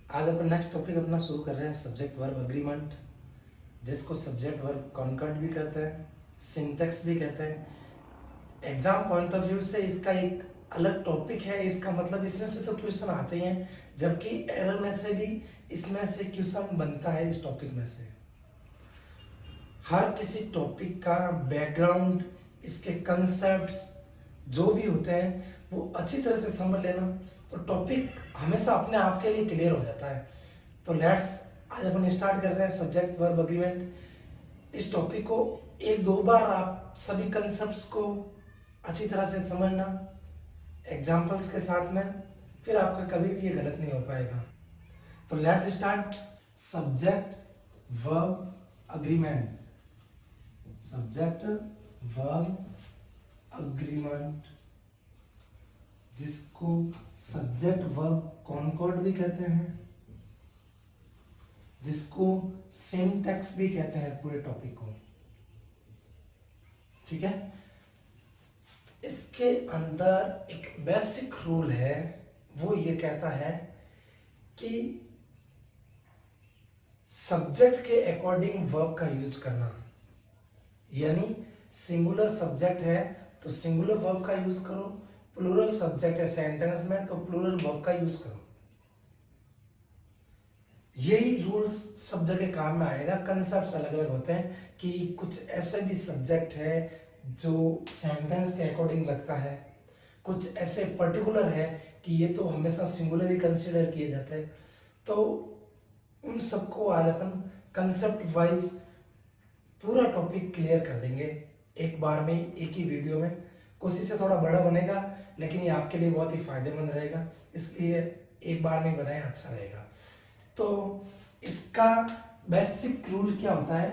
आज अपन next topic अपना शुरू कर रहे हैं सब्जेक्ट वर्ब अग्रीमेंट, जिसको सब्जेक्ट वर्ब कॉन्कॉर्ड भी कहते हैं, सिंटैक्स भी कहते हैं। एग्जाम पॉइंट ऑफ व्यू से इसका एक अलग टॉपिक है। इसका मतलब इसमें से तो क्वेश्चन आते ही हैं, जबकि एरर में से भी इसमें से क्वेश्चन बनता है। इस टॉपिक में से हर किसी टॉपिक का बैकग्राउंड, इसके कंसेप्ट्स जो भी होते हैं वो अच्छी तरह से समझ लेना, तो टॉपिक हमेशा अपने आप के लिए क्लियर हो जाता है। तो लेट्स आज अपन स्टार्ट कर रहे हैं सब्जेक्ट वर्ब अग्रीमेंट। इस टॉपिक को एक दो बार आप सभी कंसेप्ट्स को अच्छी तरह से समझना एग्जांपल्स के साथ में, फिर आपका कभी भी ये गलत नहीं हो पाएगा। तो let's start subject verb agreement. Subject verb agreement, जिसको सब्जेक्ट वर्ब कॉन्कॉर्ड भी कहते हैं, जिसको सिंटैक्स भी कहते हैं पूरे टॉपिक को। ठीक है, इसके अंदर एक बेसिक रूल है, वो ये कहता है कि सब्जेक्ट के अकॉर्डिंग वर्ब का यूज करना। यानी सिंगुलर सब्जेक्ट है तो सिंगुलर वर्ब का यूज करो, प्लूरल सब्जेक्ट है सेंटेंस में तो प्लूरल वर्ब का यूज करो। यही रूल्स सब जगह काम में आएगा। कंसेप्ट्स अलग अलग होते हैं कि कुछ ऐसे भी सब्जेक्ट है जो सेंटेंस के अकॉर्डिंग लगता है, कुछ ऐसे पर्टिकुलर है कि ये तो हमेशा सिंगुलर ही कंसीडर किए जाते हैं। तो उन सबको आज अपन कंसेप्ट वाइज पूरा टॉपिक क्लियर कर देंगे एक बार में, एक ही वीडियो में। कोशिश से थोड़ा बड़ा बनेगा, लेकिन ये आपके लिए बहुत ही फायदेमंद रहेगा, इसलिए एक बार में बनाया अच्छा रहेगा। तो इसका बेसिक रूल क्या होता है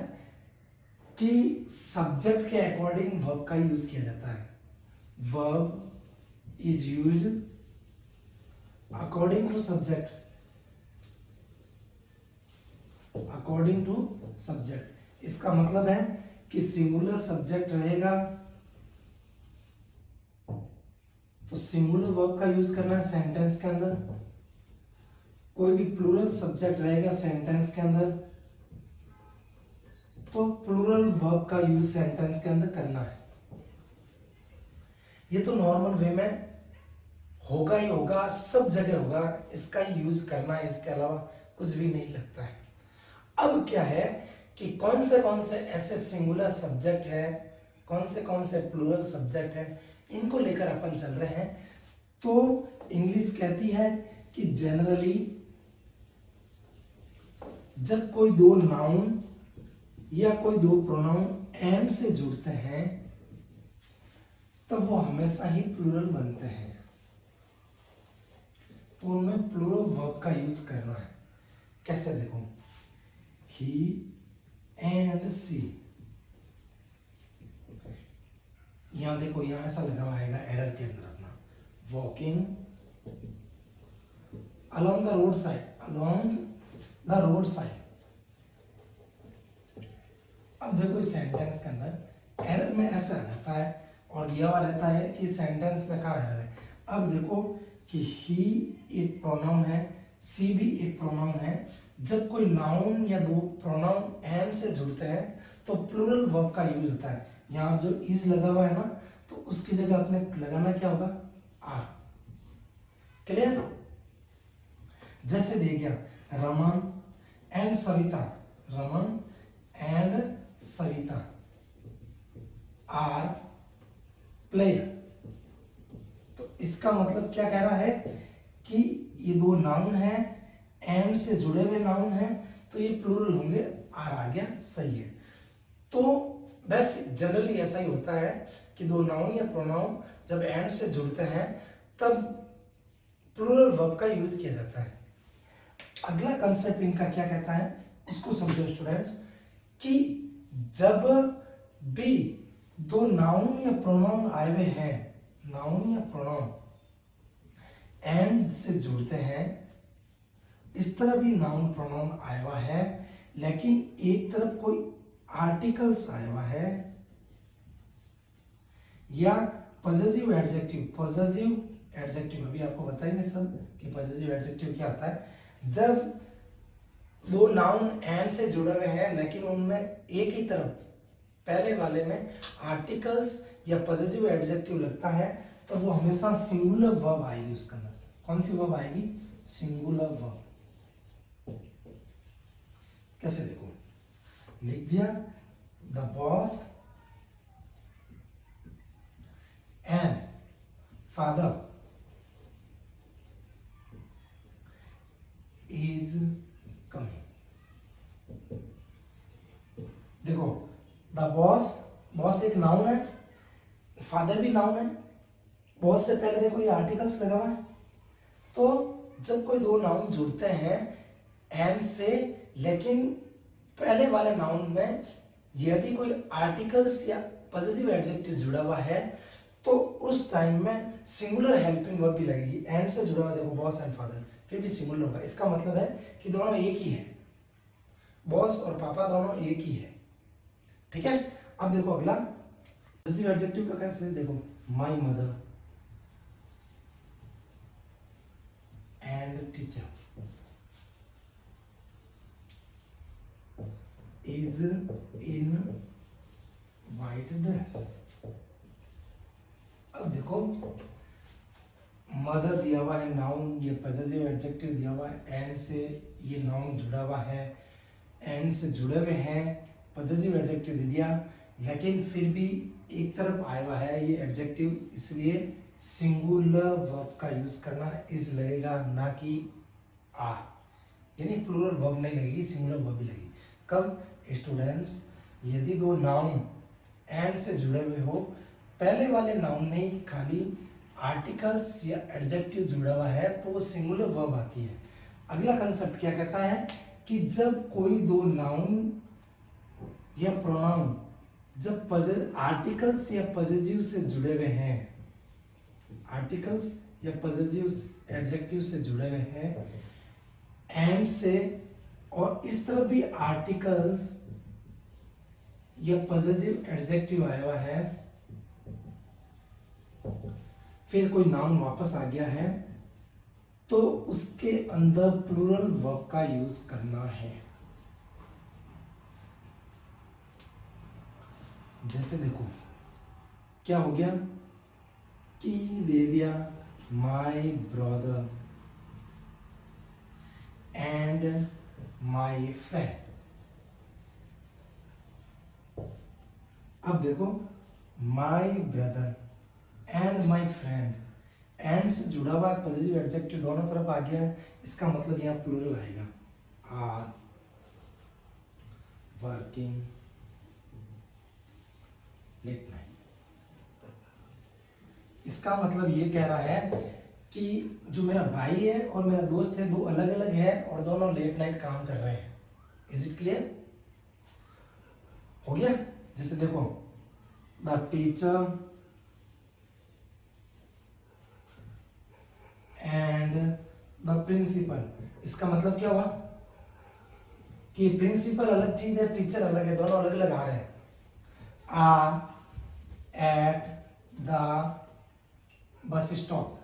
कि सब्जेक्ट के अकॉर्डिंग वर्ब का यूज किया जाता है। Verb is used according to subject, according to subject. इसका मतलब है कि सिंगुलर सब्जेक्ट रहेगा तो सिंगुलर वर्ब का यूज करना है सेंटेंस के अंदर, कोई भी प्लूरल सब्जेक्ट रहेगा सेंटेंस के अंदर तो प्लूरल वर्ब का यूज सेंटेंस के अंदर करना है। ये तो नॉर्मल वे में होगा ही होगा, सब जगह होगा, इसका ही यूज करना है, इसके अलावा कुछ भी नहीं लगता है। अब क्या है कि कौन से ऐसे सिंगुलर सब्जेक्ट है, कौन से प्लूरल सब्जेक्ट है, इनको लेकर अपन चल रहे हैं। तो इंग्लिश कहती है कि जनरली जब कोई दो नाउन या कोई दो प्रोनाउन एंड से जुड़ते हैं तब वो हमेशा ही प्लूरल बनते हैं, तो उनमें प्लूरल वर्ब का यूज करना है। कैसे देखो, ही एंड सी, यहां देखो, यहां ऐसा लगा हुआ आएगा एरर के अंदर अपना, walking along the road side, along the road side. अब देखो इस सेंटेंस के अंदर एरर में ऐसा आ जाता है और दिया हुआ रहता है कि सेंटेंस में कहाँ एरर है। अब देखो कि ही एक प्रोनाउन है, सी भी एक प्रोनाउन है। जब कोई नाउन या दो प्रोनाउन एंड से जुड़ते हैं तो प्लूरल वर्ब का यूज होता है। यहाँ जो इज लगा हुआ है ना, तो उसकी जगह अपने लगाना क्या होगा, आर। क्लियर? जैसे दे गया Raman and Savita, Raman and Savita are player. तो इसका मतलब क्या कह रहा है कि ये दो नाउन है, एंड से जुड़े हुए नाउन है, तो ये प्लूरल होंगे, आर आ गया, सही है। तो बस जनरली ऐसा ही होता है कि दो नाउन या प्रोनाउन जब एंड से जुड़ते हैं तब प्लूरल वर्ब का यूज किया जाता है। अगला कंसेप्ट इनका क्या कहता है, इसको समझो स्टूडेंट्स, कि जब भी दो नाउन या प्रोनाउन आए हुए हैं, नाउन या प्रोनाउन एंड से जुड़ते हैं, इस तरह भी नाउन प्रोनाउन आया हुआ है, लेकिन एक तरफ कोई आर्टिकल्स आया हुआ है या पॉजिटिव एडजेक्टिव, पॉजिटिव एडजेक्टिव अभी आपको बताएंगे सब कि पॉजिटिव एडजेक्टिव क्या होता है। जब दो नाउन एंड से जुड़े हुए हैं लेकिन उनमें एक ही तरफ पहले वाले में आर्टिकल्स या पॉजिटिव एडजेक्टिव लगता है तो वो हमेशा सिंगुलर वर्ब आएगी उसके अंदर। कौन सी वर्ब आएगी? Singular verb. कैसे देखो, लिख दिया the boss and father is coming. देखो द बॉस एक नाउन है, फादर भी नाउन है। बॉस से पहले देखो ये आर्टिकल्स लगा हुआ है। तो जब कोई दो नाउन जुड़ते हैं एंड से, लेकिन पहले वाले नाउन में यदि कोई आर्टिकल्स या पॉजिटिव एडजेक्टिव जुड़ा हुआ है तो उस टाइम में सिंगुलर हेल्पिंग वर्ब भी लगेगी। एंड से जुड़ा हुआ देखो बॉस एंड फादर, फिर भी सिंगुलर होगा। इसका मतलब है कि दोनों एक ही है, बॉस और पापा दोनों एक ही है। ठीक है। अब देखो अगला पॉजिटिव एडजेक्टिव का कैसे, देखो my mother and teacher is in white dress। अब देखो मदर दिया हुआ है नाउन, ये पॉजिटिव एडजेक्टिव दिया हुआ है, एंड से ये नाउन जुड़ा हुआ है, एंड से जुड़े हुए हैं, पॉजिटिव एडजेक्टिव दे दिया, लेकिन फिर भी एक तरफ आया हुआ है ये एडजेक्टिव, इसलिए सिंगुलर वर्ब का यूज करना इज लगेगा, ना कि आ, यानी प्लूरल वर्ब नहीं लगेगी, सिंगुलर वर्ब भी लगेगी। कब? स्टूडेंट्स, यदि दो नाउन एंड से जुड़े हुए हो, पहले वाले नाउन में ही खाली आर्टिकल्स या एडजेक्टिव जुड़ा हुआ है तो वो सिंगुलर वर्ब आती है। अगला कंसेप्ट क्या कहता है कि जब कोई दो नाउन या प्रोनाउन जब आर्टिकल्स या पॉजिटिव से जुड़े हुए हैं, आर्टिकल्स या पॉजिटिव एडजेक्टिव से जुड़े हुए हैं एंड से, और इस तरफ भी आर्टिकल्स या पॉजिटिव एडजेक्टिव आया हुआ है, फिर कोई नाउन वापस आ गया है तो उसके अंदर प्लूरल वर्ब का यूज करना है। जैसे देखो क्या हो गया कि दे दिया my brother and my friend. अब देखो my brother and my friend, and से जुड़ा हुआ पॉजिटिव एडजेक्टिव दोनों तरफ आ गया है, इसका मतलब यहाँ प्लूरल आएगा, आर वर्किंग लेट नाइट। इसका मतलब ये कह रहा है कि जो मेरा भाई है और मेरा दोस्त है दो अलग अलग है और दोनों लेट नाइट काम कर रहे हैं। Is it clear? हो गया। जैसे देखो the teacher and the principal, इसका मतलब क्या हुआ कि प्रिंसिपल अलग चीज है, टीचर अलग है, दोनों अलग अलग आ रहे हैं। Are at the bus stop,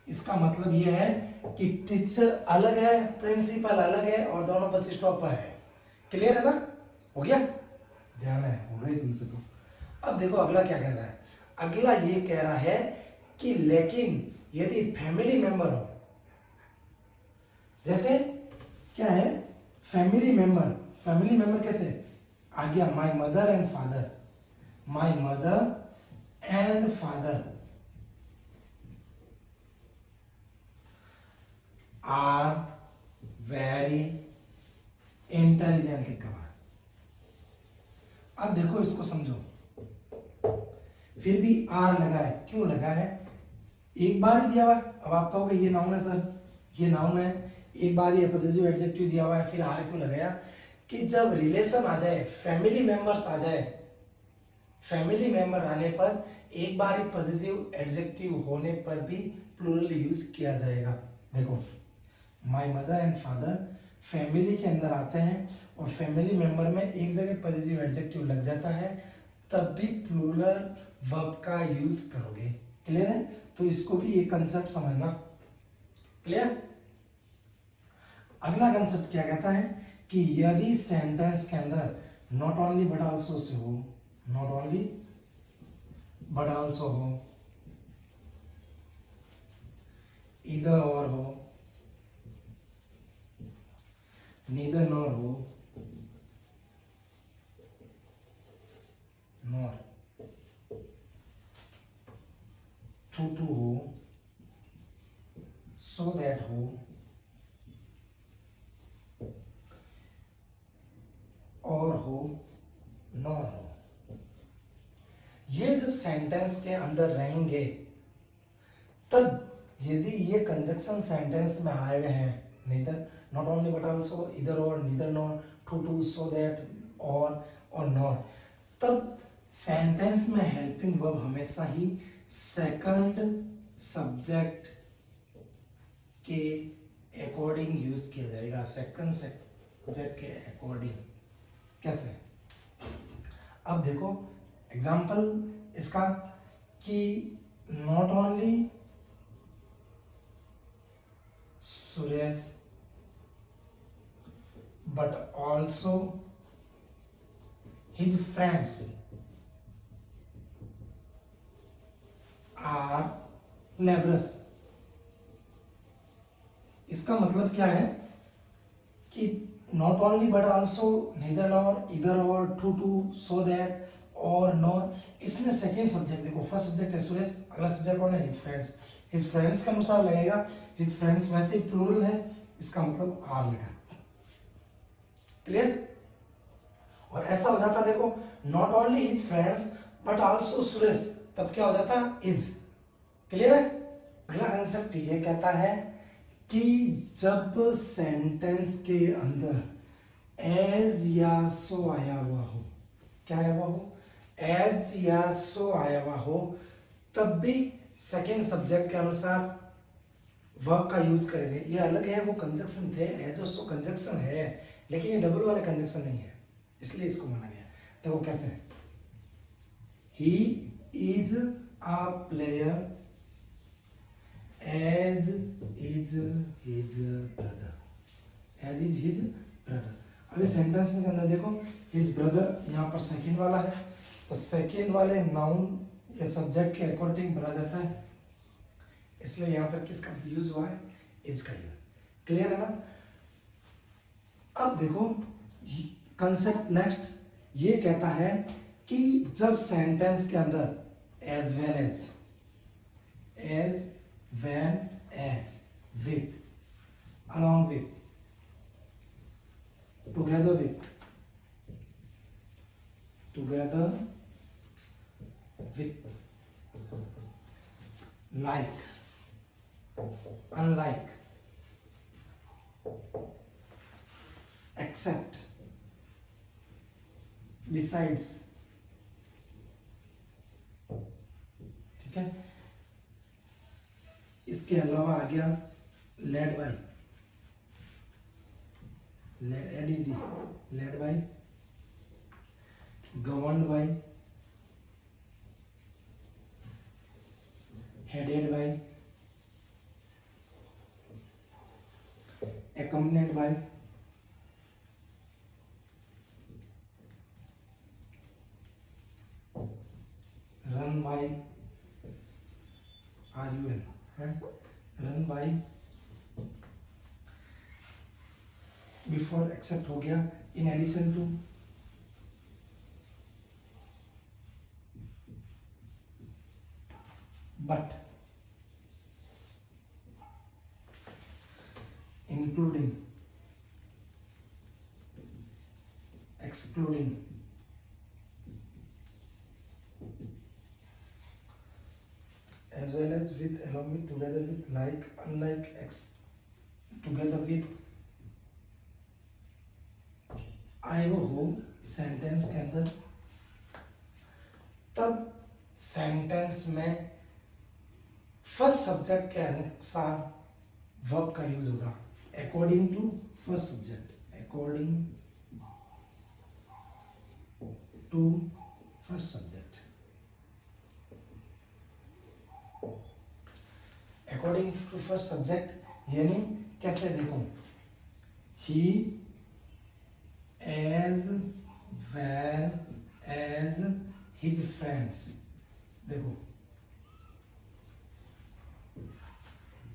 इसका मतलब यह है कि टीचर अलग है, प्रिंसिपल अलग है और दोनों बस स्टॉप पर है। क्लियर है ना? हो गया? ध्यान है, हो गई तुमसे तो। अब देखो अगला क्या कह रहा है। अगला ये कह रहा है कि लेकिन यदि फैमिली मेंबर हो, जैसे क्या है फैमिली मेंबर कैसे आ गया, my mother and father, my mother and father are very intelligently covered. अब देखो इसको समझो, फिर भी आर लगा है, क्यों लगा है? एक बार ही दिया हुआ है। अब आप कहोगे ये नाउन है सर, ये नाउन है, एक बार ये पॉजिटिव एडजेक्टिव दिया हुआ है, फिर आर क्यों लगाया? कि जब रिलेशन आ जाए, फैमिली मेंबर्स आ जाए, फैमिली मेंबर आने पर एक बार ही पॉजिटिव एडजेक्टिव होने पर भी प्लूरल यूज किया जाएगा। देखो my mother and father family के अंदर आते हैं और फैमिली मेंबर में एक जगह पॉजिटिव एडजेक्टिव लग जाता है, तब भी प्लूरल वर्ब का यूज करोगे। क्लियर है? तो इसको भी ये कंसेप्ट समझना। क्लियर? अगला कंसेप्ट क्या कहता है कि यदि सेंटेंस के अंदर not only but also say हो, नॉट ओनली बट आल्सो हो, इधर और हो, नीदर नॉर हो, नॉर टू हो, सो दैट हो, और हो, नॉर हो, ये जब सेंटेंस के अंदर रहेंगे तब यदि ये कंजक्शन सेंटेंस में आए हुए हैं, neither not only but also, इधर और, neither nor, to so that, और नॉट, तब सेंटेंस में हेल्पिंग वर्ब हमेशा ही सेकंड सब्जेक्ट के अकॉर्डिंग यूज किया जाएगा, सेकंड सब्जेक्ट के अकॉर्डिंग। कैसे? अब देखो एग्जांपल इसका कि not only Suresh but also his friends are laborers। इसका मतलब क्या है कि not only but also, neither nor, इधर और, टू सो दैट, और नॉर, इसमें सेकेंड सब्जेक्ट देखो, फर्स्ट सब्जेक्ट है सुरेश, अगला सब्जेक्ट कौन है? His friends. हिज फ्रेंड्स के अनुसार लगेगा, हिज फ्रेंड्स वैसे ही प्लूरल है, इसका मतलब आर लगा। क्लियर? और ऐसा हो जाता देखो, not only his friends but also Suresh, तब क्या हो जाता? इज। क्लियर है? अगला कंसेप्ट ये कहता है कि जब सेंटेंस के अंदर एज या सो आया हुआ हो, क्या आया हुआ हो? एज या सो आया हुआ हो, तब भी सेकेंड सब्जेक्ट के अनुसार वर्ब का यूज करेंगे। ये अलग है, वो कंजक्शन थे, एज और सो कंजक्शन है, लेकिन ये डबल वाला कंजक्शन नहीं है, इसलिए इसको माना गया। देखो कैसे, he is a player as is his brother, as is his brother. अभी सेंटेंस में अंदर देखो, हिज ब्रदर यहाँ पर सेकंड वाला है, तो सेकंड वाले नाउन या सब्जेक्ट के अकॉर्डिंग बना जाता है, इसलिए यहाँ पर किसका यूज हुआ है? इज का यूज। क्लियर है ना? अब देखो कंसेप्ट नेक्स्ट ये कहता है कि जब सेंटेंस के अंदर as when as, with, along with, together with, like, unlike, except, besides, ठीक है? इसके अलावा आ गया led by, led by, governed by, headed by, accompanied by, run by, run है, run by, before except हो गया, in addition to, but, including, excluding, as well as with, along with, together with, like, unlike, together with, आई वो हो sentence के अंदर, तब sentence में first subject के अनुसार वर्ब का यूज होगा, according to first subject, according to first subject, according to first subject. यानी कैसे? देखो he as well as his friends, देखो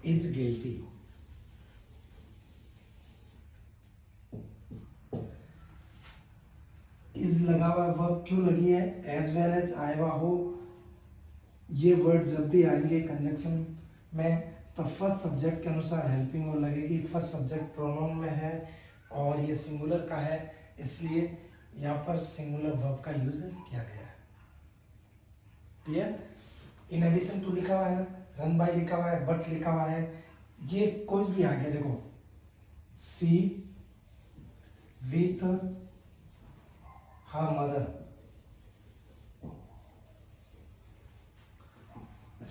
is guilty, इज लगा हुआ वर्ब क्यों लगी है, एज वेल एज आया हुआ हो, ये वर्ड जब भी आएंगे कंजक्शन में तो फर्स्ट सब्जेक्ट के अनुसार हेल्पिंग वर्ब लगेगी, फर्स्ट सब्जेक्ट प्रोनाउन में है और ये सिंगुलर का है, इसलिए यहाँ पर सिंगुलर वर्ब का यूज किया गया है। क्लियर? इन एडिशन टू लिखा हुआ है ना, रन बाय लिखा हुआ है, बट लिखा हुआ है, ये कोई भी आ गया, देखो she with her mother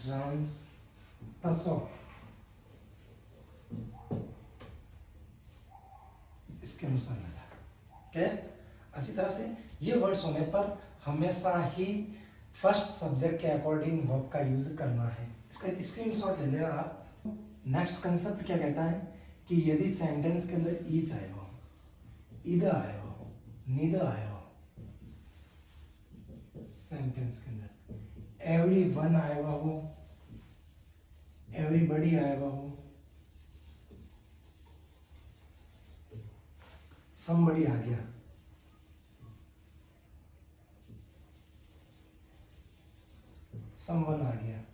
runs the shop, इसके अनुसार लगा। क्या? अच्छी तरह से ये वर्ड्स होने पर हमेशा ही फर्स्ट सब्जेक्ट के अकॉर्डिंग वर्ब का यूज करना है। इसका स्क्रीनशॉट ले लेना आप। नेक्स्ट कंसेप्ट क्या कहता है कि यदि सेंटेंस के अंदर ईच आए हो, इधर आए हो, नीदर आए हो, सेंटेंस के अंदर एवरी वन आया हुआ हो, एवरीबॉडी आया हुआ हो, समबडी आ गया, समवन आ गया,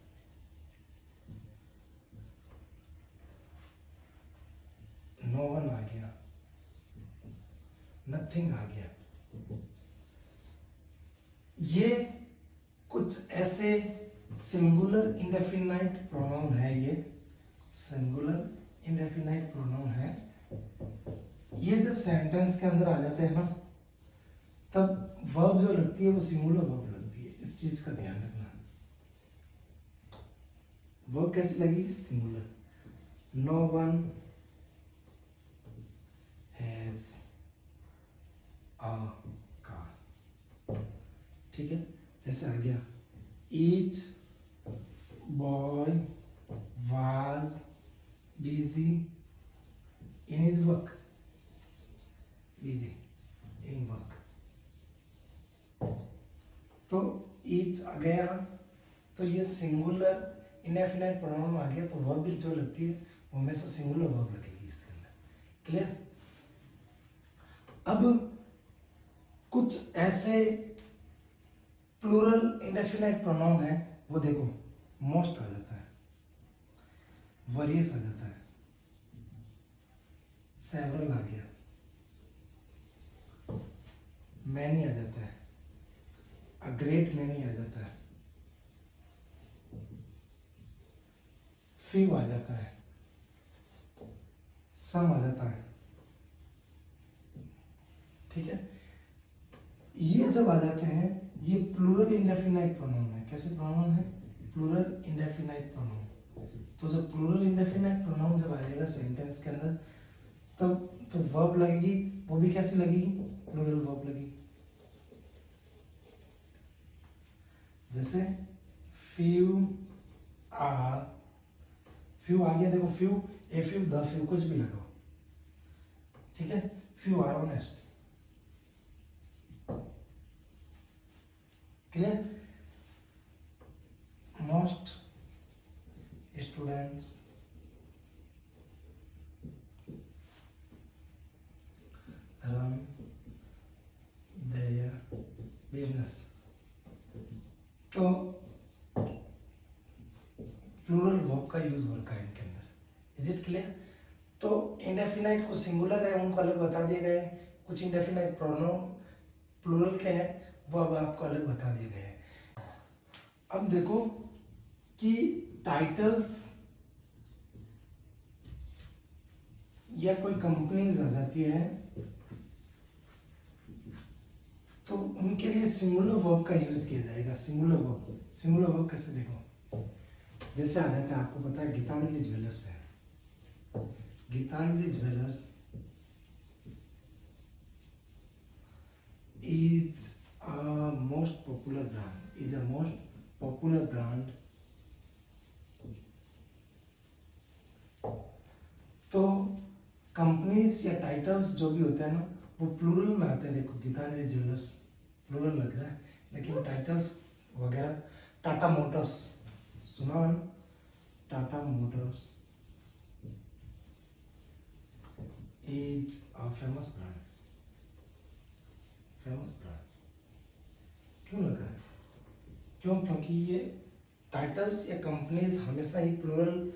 नो वन आ गया, नथिंग आ गया, ये कुछ ऐसे सिंगुलर इंडेफिनाइट प्रोनाउन है, ये सिंगुलर इंडेफिनाइट प्रोनाउन है। ये जब सेंटेंस के अंदर आ जाते हैं ना, तब वर्ब जो लगती है वो सिंगुलर वर्ब लगती है, इस चीज का ध्यान रखना। वर्ब कैसी लगी? Singular. No one has a car, ठीक है? जैसे आ गया each boy was busy in his work, busy in work, तो each आ गया, तो ये सिंगुलर इनडेफिनाइट प्रोनाउन आ गया, तो वर्ब भी जो लगती है वो हमेशा सिंगुलर वर्ब लगेगी इसके अंदर। क्लियर? अब कुछ ऐसे प्लूरल इंडेफिनाइट प्रोनाउन है, वो देखो मोस्ट आ जाता है, वरियस आ जाता है, सेवरल आ गया, मैनी आ जाता है, अ ग्रेट मैनी आ जाता है, फ्यू आ जाता है, सम आ जाता है, ठीक है? ये जब आ जाते हैं ये प्लूरल इंडेफिनाइट प्रोनाउन है। कैसे प्रोनाउन है? Plural indefinite pronoun. तो जब प्लूरल इंडेफिनाइट प्रोनाउन जब आएगा सेंटेंस के अंदर, तब तो वर्ब लगेगी, वो भी कैसी लगेगी? प्लूरल वर्ब लगेगी। जैसे फ्यू आर, फ्यू आ गया, देखो few, a few, the few, कुछ भी लगाओ, ठीक है? Few are honest. Clear? Most students run their business. तो प्लूरल वर्ब का यूज हो रखा है इनके अंदर। Is it clear? तो इंडेफिनाइट को सिंगुलर है उनको अलग बता दिए गए, कुछ इंडेफिनाइट प्रोनाउन प्लूरल के हैं वो अब आपको अलग बता दिए गए हैं। अब देखो कि टाइटल्स या कोई कंपनीज आ जाती है तो उनके लिए सिंगुलर वर्ब का यूज किया जाएगा। सिंगुलर वर्ब कैसे? देखो जैसे आ जाता है, आपको पता है गीतांजलि ज्वेलर्स है, Gitanjali jewellers is a most popular brand, तो कंपनीज या टाइटल्स जो भी होते हैं ना वो प्लूरल में आते हैं। देखो गीतांजलि ज्वेलर्स प्लूरल लग रहा है, लेकिन टाइटल्स वगैरह टाटा मोटर्स सुना है ना, Tata Motors is a famous brand. Famous brand क्यों लगा है? क्यों? क्योंकि ये टाइटल्स या कंपनीज हमेशा ही प्लूरल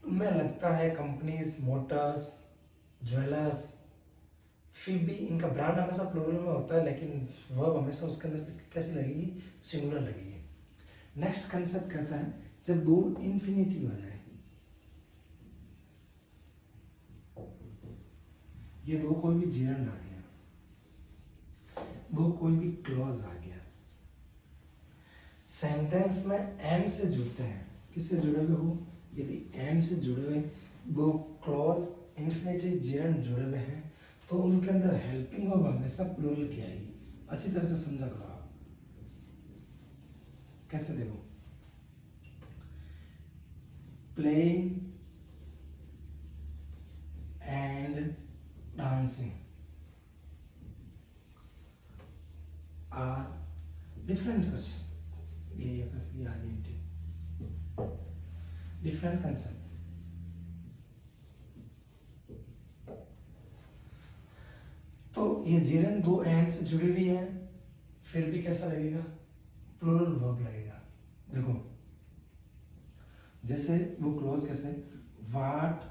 में लगता है। कंपनीज, मोटर्स, ज्वेलर्स, फिर भी इनका ब्रांड हमेशा प्लूरल में होता है, लेकिन वर्ब हमेशा उसके अंदर कैसी लगेगी? सिंगुलर लगेगी। नेक्स्ट कंसेप्ट कहता है जब दो इंफिनिटिव आ जाए, ये दो कोई भी gerund आ गया, दो कोई भी क्लॉज आ गया, सेंटेंस में एंड से जुड़ते हैं। किससे जुड़े हुए हो? यदि एंड से जुड़े हुए दो क्लॉज इंफिनिटिव gerund जुड़े हुए हैं तो उनके अंदर हेल्पिंग वर्ब हमेशा प्लूरल की आएगी। अच्छी तरह से समझा करो आप। कैसे? देखो, playing and dancing are different question, different concept. तो ये जीरन दो एंड से जुड़ी हुई है, फिर भी कैसा लगेगा? प्लूरल वर्ब लगेगा। देखो जैसे वो क्लोज कैसे, what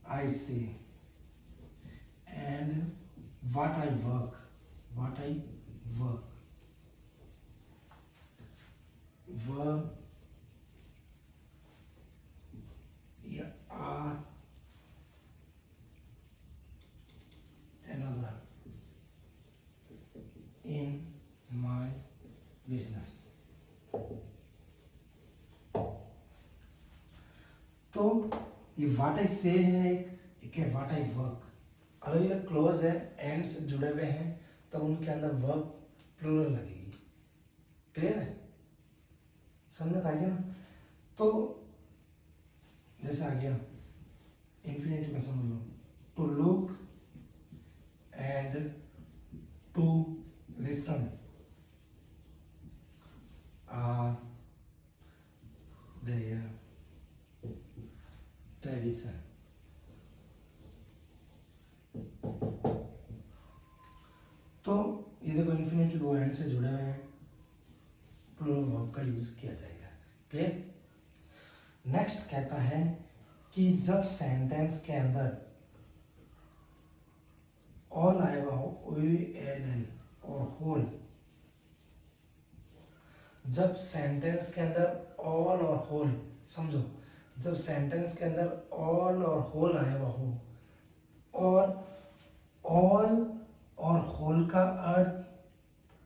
I see and what I work, what I work, verb या are another in my business। तो ये व्हाट आई से है, एक है व्हाट आई वर्क। अगर ये क्लोज है, एंड से जुड़े हुए हैं, तब उनके अंदर वर्ब प्लूरल लगेगी। क्लियर है? समझ में आ गया ना? तो जैसे आ गया इंफिनिटिव का समझ लो, to look and to listen are their tradition। तो ये देखो इन्फिनिटी दो एंड से जुड़े हुए हैं, प्लूरल वर्ब का यूज किया जाएगा। क्लियर? नेक्स्ट कहता है कि जब सेंटेंस के अंदर ऑल आएगा हो, OLL और होल, जब सेंटेंस के अंदर ऑल और होल, समझो, जब सेंटेंस के अंदर ऑल और होल आया हुआ हो, और ऑल और होल का अर्थ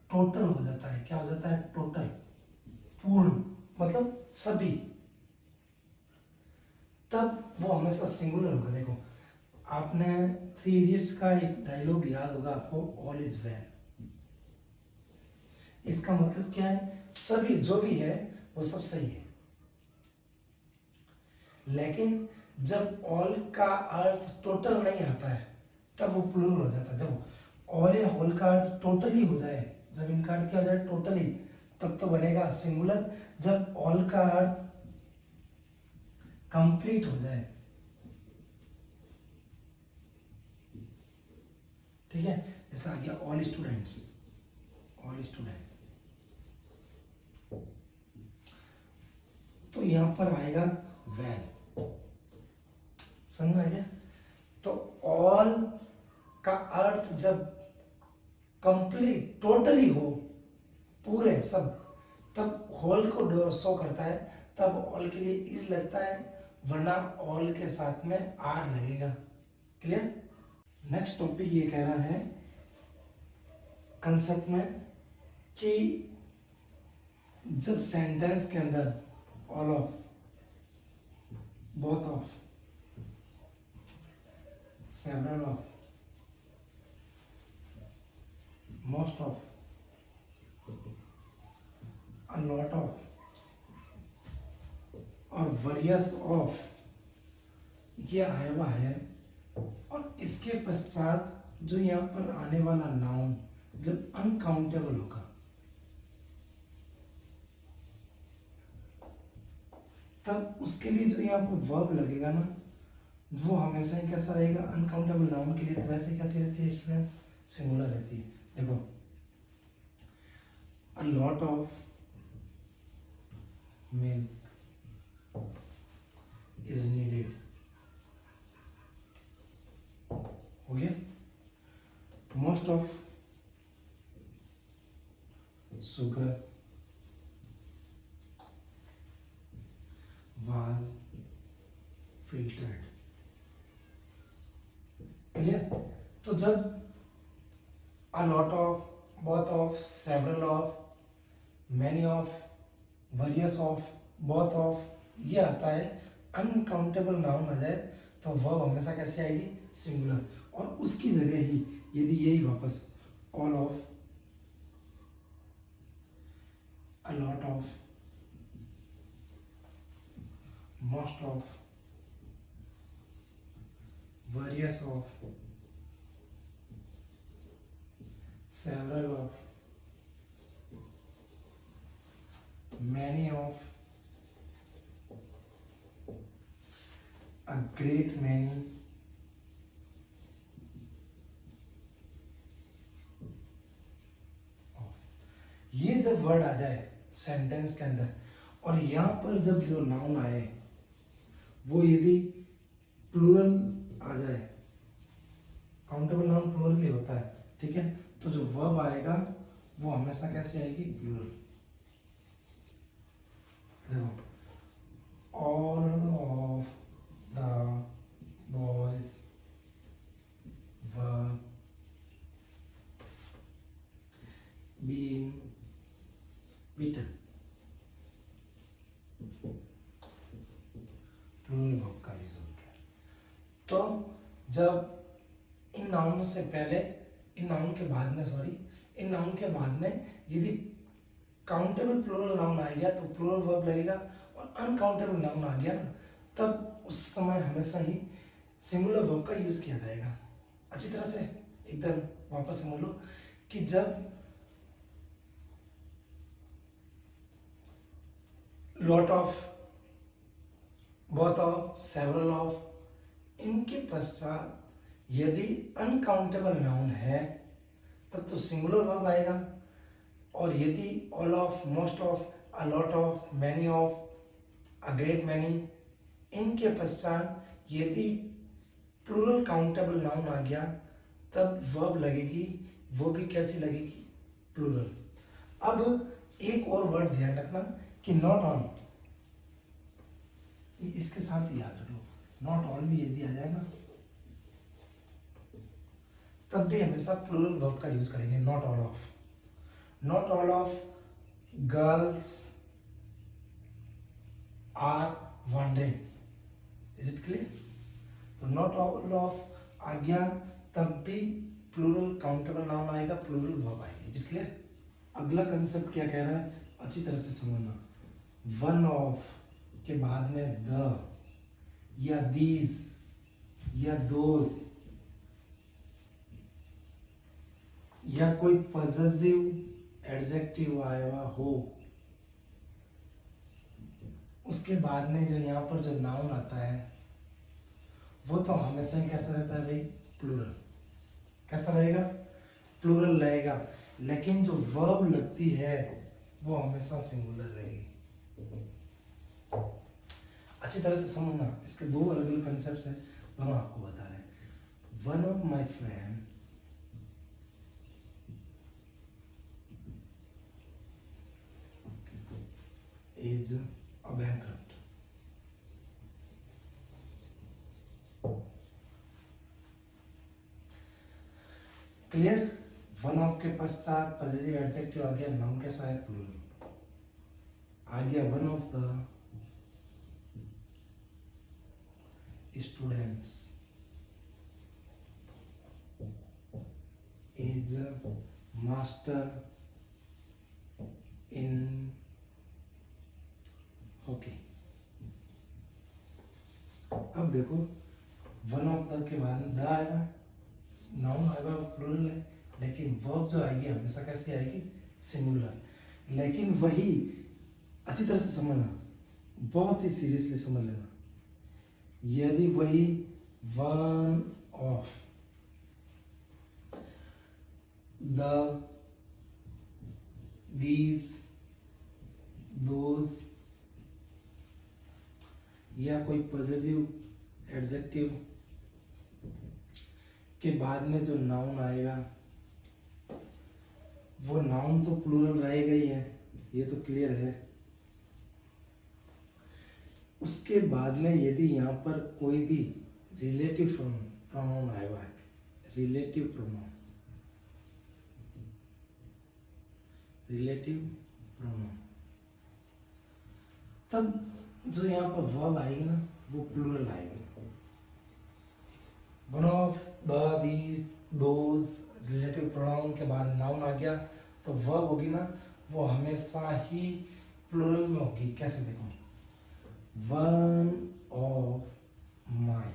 टोटल हो जाता है। क्या हो जाता है? टोटल, पूर्ण, मतलब सभी, तब वो हमेशा सिंगुलर होगा। देखो आपने 3 इडियट्स का एक डायलॉग याद होगा आपको, ऑल इज वेल। इसका मतलब क्या है? सभी जो भी है वो सब सही है। लेकिन जब ऑल का अर्थ टोटल नहीं आता है तब वो प्लूरल हो जाता है। जब ऑल या होल का अर्थ टोटली हो जाए, जब इनका अर्थ क्या हो जाए? टोटली, तब तो बनेगा सिंगुलर। जब ऑल का अर्थ कंप्लीट हो जाए, ठीक है, जैसे आ गया ऑल स्टूडेंट्स, ऑल स्टूडेंट, तो यहां पर आएगा वेल। समझ में आ गया? तो ऑल का अर्थ जब कंप्लीट, टोटली हो, पूरे सब, तब होल को शो करता है, तब ऑल के लिए इज लगता है, वरना ऑल के साथ में आर लगेगा। क्लियर? नेक्स्ट टॉपिक ये कह रहा है कंसेप्ट में कि जब सेंटेंस के अंदर all of, both of, several of, most of, a lot of और वेरियस ऑफ, ये आया हुआ है, और इसके पश्चात जो यहाँ पर आने वाला नाउन जब अनकाउंटेबल होगा तब उसके लिए जो यहाँ पर वर्ब लगेगा ना, वो हमेशा ही कैसा रहेगा, अनकाउंटेबल नाउन के लिए तो वैसे ही कैसी रहती है स्टूडेंट, सिंगुलर रहती है। देखो, a lot of milk is needed, हो गया। Most of sugar was filtered, clear. तो जब a lot of, both of, several of, many of, various of, both of, ये आता है, अनकाउंटेबल नाउन आ जाए तो वर्ब हमेशा कैसे आएगी, सिंगुलर। और उसकी जगह ही यदि यही वापस all of, a lot of, most of, various of, several of, many of, a great many, ये जब वर्ड आ जाए सेंटेंस के अंदर, और यहाँ पर जब जो नाउन आए वो यदि प्लूरल आ जाए, काउंटेबल नाउन प्लूरल भी होता है, ठीक है, तो जो वर्ब आएगा वो हमेशा कैसे आएगी, प्लूरल। देखो, all of the boys were being beaten, plural verb का यूज हो गया। तो जब इन नाउन से पहले, इन नाउन के बाद में, सॉरी, इन नाउन के बाद में यदि काउंटेबल प्लूरल नाउन आ गया तो प्लूरल वर्ब लगेगा, और अनकाउंटेबल नाउन आ गया ना, तब उस समय हमेशा ही सिंगुलर वर्ब का यूज किया जाएगा। अच्छी तरह से एकदम वापस समझ लो कि जब lot of, both of, several of, इनके पश्चात यदि अनकाउंटेबल नाउन है तब तो सिंगुलर वर्ब आएगा, और यदि all of, most of, a lot of, many of, a great many, इनके पश्चात यदि प्लूरल काउंटेबल नाउन आ गया तब वर्ब लगेगी, वो भी कैसी लगेगी, प्लूरल। अब एक और वर्ड ध्यान रखना कि नॉट ऑल, इसके साथ याद रख लो, नॉट ऑल भी यदि आ जाए ना तब भी हमेशा प्लूरल वर्ब का यूज करेंगे, not all of. Not all of girls are wandering, is it clear. तो नॉट ऑल ऑफ आ गया तब भी प्लूरल काउंटेबल नाउन आएगा, प्लूरल वर्ब आएगी, इज इट क्लियर। अगला कंसेप्ट क्या कह रहा है, अच्छी तरह से समझना। वन ऑफ के बाद में द या दीज या दोज या कोई पॉजिटिव एडजेक्टिव आया हुआ हो, उसके बाद में जो यहाँ पर जो नाउन आता है वो तो हमेशा ही कैसा रहता है भाई, प्लूरल। कैसा रहेगा, प्लूरल रहेगा, लेकिन जो वर्ब लगती है वो हमेशा सिंगुलर रहेगी। अच्छी तरह से समझना, इसके दो अलग अलग कंसेप्ट हैं, दोनों आपको बता रहे हैं। One of my friend is a bankrupt, clear. One of के पश्चात पॉजिटिव एडजेक्टिव आ गया, नाउन कैसा है, प्लूरल आ गया। One of the students is master in hockey. अब देखो वन ऑफ द के बाद द आएगा, नाउन आएगा प्लूरल है, लेकिन वर्ब जो आएगी हमेशा कैसी आएगी, सिंगुलर। लेकिन वही अच्छी तरह से समझना, बहुत ही सीरियसली समझ लेना, यदि वही one of the, these, those या कोई पॉजिटिव एडजेक्टिव के बाद में जो नाउन आएगा वो नाउन तो प्लूरल रहेगा ही है, ये तो क्लियर है। उसके बाद में यदि यहाँ पर कोई भी रिलेटिव प्रोनाउन आया हुआ है, रिलेटिव प्रोनाउन, रिलेटिव प्रोनाउन, तब जो यहाँ पर वर्ब आएगी ना वो प्लूरल आएगी। One of the, these, those, relative pronoun के बाद नाउन आ गया तो वर्ब होगी ना वो हमेशा ही प्लूरल में होगी। कैसे देखो, वन ऑफ माई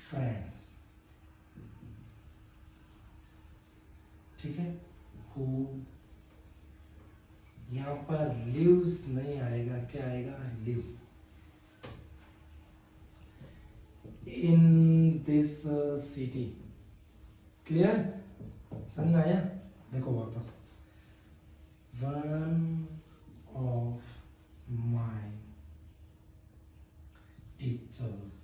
फ्रेंड्स, ठीक है, हु, यहाँ पर लिव्स नहीं आएगा, क्या आएगा, live, in this city. Clear, समझ में आया? देखो वापस, one of my teachers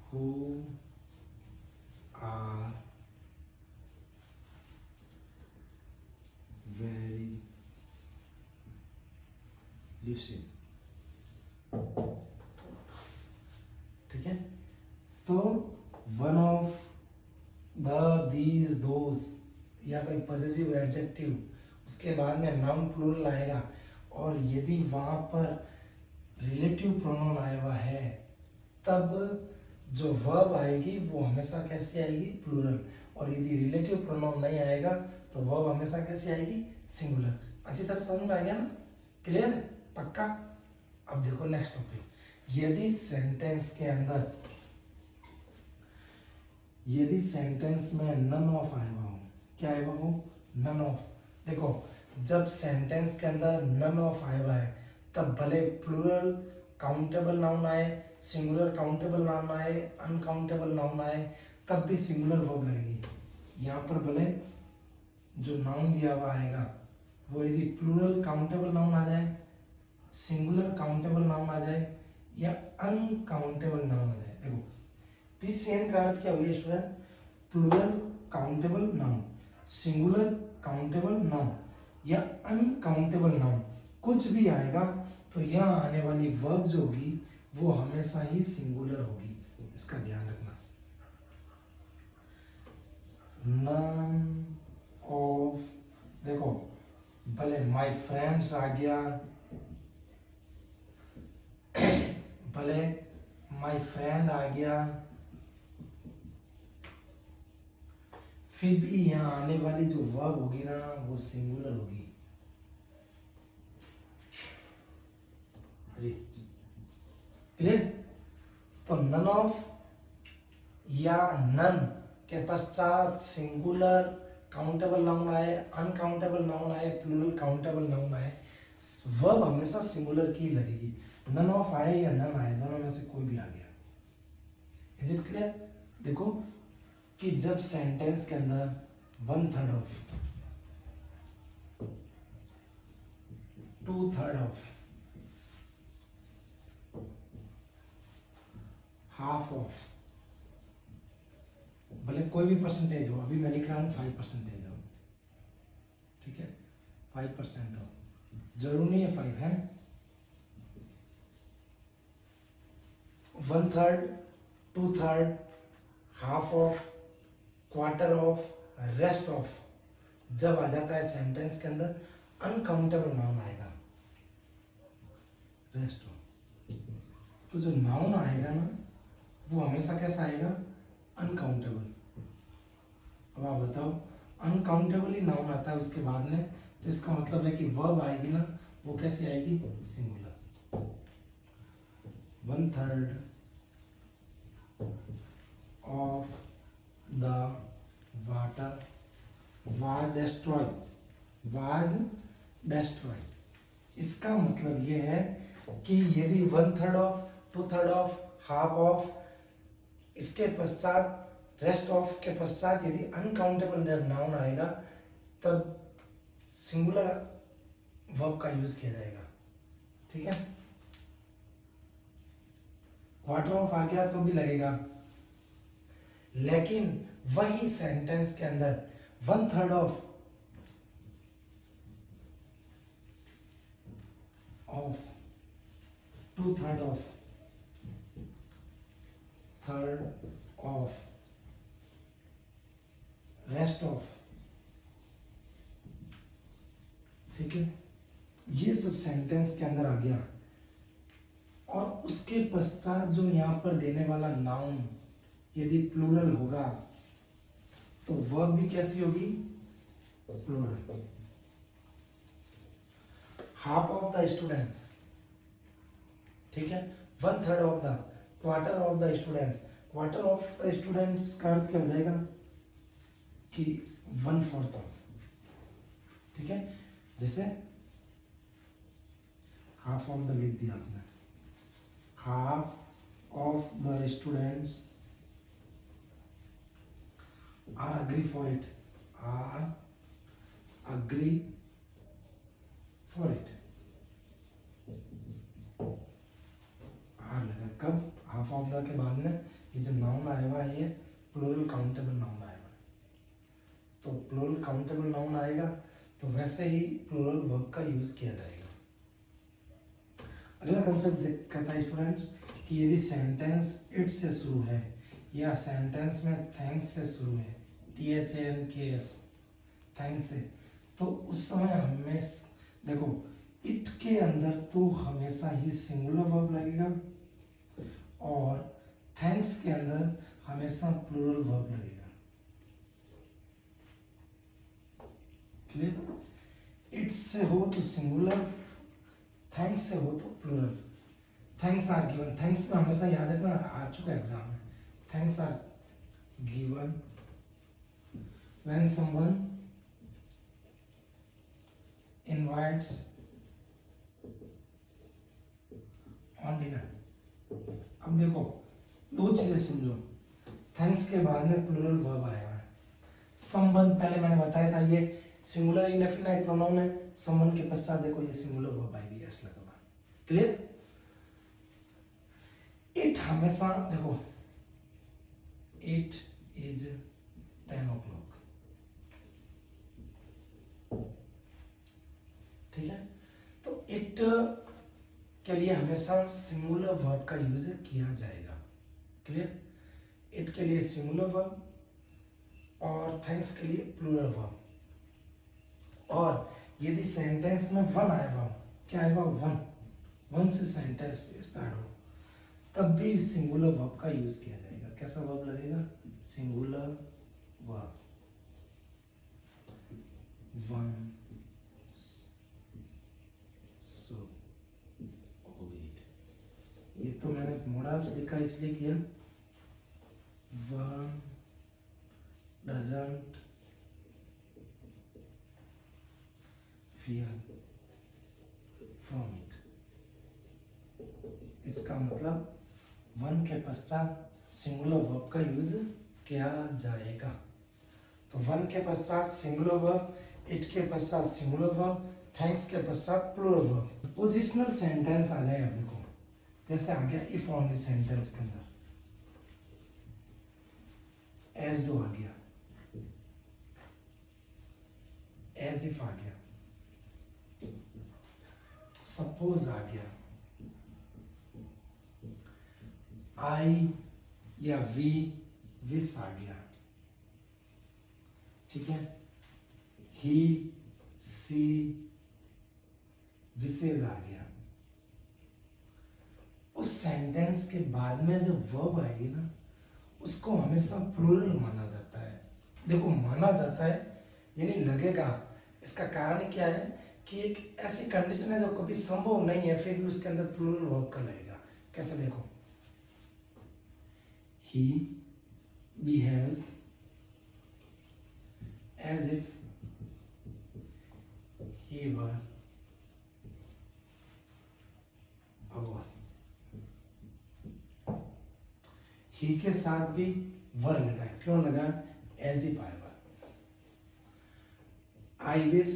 who are very lucid, ठीक है। तो one of the, these, those या कोई पॉजिटिव एडजेक्टिव, उसके बाद में नाउन प्लूरल आएगा, और यदि वहां पर रिलेटिव प्रोनाउन आया हुआ है तब जो वर्ब आएगी वो हमेशा कैसी आएगी, प्लूरल। और यदि रिलेटिव प्रोनाउन नहीं आएगा तो वर्ब हमेशा कैसी आएगी, सिंगुलर। अच्छी तरह समझ में आ गया ना, क्लियर है, पक्का। अब देखो नेक्स्ट टॉपिक, यदि सेंटेंस के अंदर, यदि सेंटेंस में नन ऑफ आया हुआ हो, क्या आया हुआ हो, नन ऑफ। देखो जब सेंटेंस के अंदर नन ऑफ आया हुआ है तब भले प्लूरल काउंटेबल नाउन आए, सिंगुलर काउंटेबल नाउन आए, अनकाउंटेबल नाउन आए, तब भी सिंगुलर वर्ब लगेगी। यहाँ पर भले जो नाउन दिया हुआ आएगा वो यदि प्लूरल काउंटेबल नाउन आ जाए, सिंगुलर काउंटेबल नाउन आ जाए या अनकाउंटेबल नाउन आ जाए। देखो पीसीएन का अर्थ क्या हो गया student, plural countable noun, singular countable noun या अनकाउंटेबल नाउन, कुछ भी आएगा तो यहाँ आने वाली वर्ब जो होगी वो हमेशा ही सिंगुलर होगी, इसका ध्यान रखना। नन ऑफ, देखो भले माय फ्रेंड्स आ गया, भले माय फ्रेंड आ गया, फिर भी यहाँ आने वाली जो वर्ब होगी ना वो सिंगुलर होगी। क्लियर? तो नन ऑफ या नन के पश्चात सिंगुलर काउंटेबल नाउन आए, अनकाउंटेबल नाउन आए, प्लूरल काउंटेबल नाउन आए, वर्ब हमेशा सिंगुलर की लगेगी। नन ऑफ आए या नन आए, दोनों में से कोई भी आ गया। Is it clear? देखो कि जब सेंटेंस के अंदर 1/3 ऑफ, 2/3 ऑफ, हाफ ऑफ, भले कोई भी परसेंटेज हो, अभी मैं लिख रहा हूं 5% हो, ठीक है, 5% हो, जरूर नहीं है 5 है, 1/3, 2/3, half of, quarter of, rest of, जब आ जाता है सेंटेंस के अंदर अनकाउंटेबल नाउन आएगा, रेस्ट ऑफ, तो जो नाउन आएगा ना वो हमेशा कैसा आएगा, अनकाउंटेबल। अब आप बताओ, अनकाउंटेबल ही नाउन आता है उसके बाद में, तो इसका मतलब है कि वर्ब आएगी ना वो कैसे आएगी, singular. 1/3 of the water was destroyed। इसका मतलब ये है कि यदि 1/3 ऑफ, 2/3 ऑफ, हाफ ऑफ, इसके पश्चात रेस्ट ऑफ के पश्चात यदि अनकाउंटेबल जब नाउन आएगा तब सिंगुलर वर्ब का यूज किया जाएगा। ठीक है, क्वार्टर ऑफ आ गया तो भी लगेगा, लेकिन वही सेंटेंस के अंदर 1/3 of of 2/3 of, third of, rest of, ठीक है, ये सब सेंटेंस के अंदर आ गया। और उसके पश्चात जो यहां पर देने वाला नाउन यदि प्लूरल होगा तो वर्ब भी कैसी होगी, plural. Half of the students, ठीक है, 1/3 of the, quarter of the students. Quarter of the students का अर्थ क्या हो जाएगा कि 1/4 ऑफ, ठीक है, जैसे हाफ ऑफ द लिख दिया आपने, half of the students are agree for it, are agree for it. Are लगा कब, हाफ ऑफ द के बाद में ये जो नाउन आया हुआ है ये प्लूरल काउंटेबल नाउन आएगा। तो प्लूरल काउंटेबल नाउन आएगा तो वैसे ही प्लूरल वर्ब का यूज किया जाएगा। अगला कंसेप्ट कहता है स्टूडेंट्स कि यदि सेंटेंस इट से शुरू है या सेंटेंस में थैंक्स से शुरू है, THANKS, थैंक्स से, तो उस समय हमें देखो इट के अंदर तो हमेशा ही सिंगुलर वर्ब लगेगा और थैंक्स के अंदर हमेशा प्लूरल वर्ब लगेगा। क्लियर? इट से हो तो सिंगुलर, थैंक्स से हो तो plural. Thanks are given, thanks में हमेशा याद रखना, आ चुका एग्जाम में, thanks are given when someone invites on dinner. अब देखो दो चीजें समझो, थैंक्स के बाद में प्लूरल वर्ब आया है। समवन पहले मैंने बताया था ये सिंगुलर इंडेफिनाइट प्रोनाउन है, समवन के पश्चात देखो ये सिंगुलर वर्ब आएगी, एस लगा। क्लियर? इट हमेशा देखो, इट इज 10 o'clock, ठीक है, तो इट के लिए हमेशा सिंगुलर वर्ब का यूज किया जाएगा। क्लियर? इट के लिए सिंगुलर वर्ब और थैंक्स के लिए प्लूरल वर्ब। और यदि सेंटेंस में वन आएगा, क्या आएगा, वन से सेंटेंस स्टार्ट हो तब भी सिंगुलर वर्ब का यूज किया जाएगा। कैसा वर्ब लगेगा, सिंगुलर वर्ब, वन सो ये तो मैंने मोड़ा लिखा इसलिए किया, one doesn't fear from it. इसका मतलब वन के पश्चात सिंगुलर वर्ब का यूज किया जाएगा। तो वन के पश्चात सिंगुलर वर्ब, इट के पश्चात सिंगुलर वर्ब, थैंक्स के पश्चात प्लूरल वर्ब। पोजिशनल सेंटेंस आ जाए, अब देखो जैसे आ गया इफ ओनली सेंटेंस के अंदर एज दो आ गया, एज इफ आ गया, सपोज आ गया, आई या वी विस आ गया, ठीक है, ही सी विसेज आ गया। उस सेंटेंस के बाद में जो वर्ब आएगी ना उसको हमेशा प्लूरल माना जाता है। देखो माना जाता है यानी लगेगा, इसका कारण क्या है कि एक ऐसी कंडीशन है जो कभी संभव नहीं है फिर भी उसके अंदर प्लूरल वर्ब का लगेगा। कैसे देखो, he behaves as if he were a boss. ही के साथ भी वर लगा है, क्यों लगा? As if I were. I wish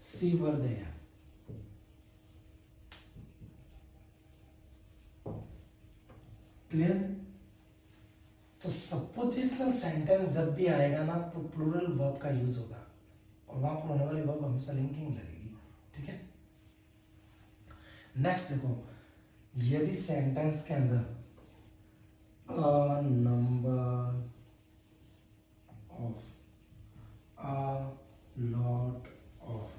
she were there. Clear? तो सपोजिशनल सेंटेंस जब भी आएगा ना तो प्लूरल वर्ब का यूज होगा और वहां पर होने वाली वर्ब हमेशा लिंकिंग लगेगी। ठीक है, नेक्स्ट देखो, यदि सेंटेंस के अंदर a number of, a lot of,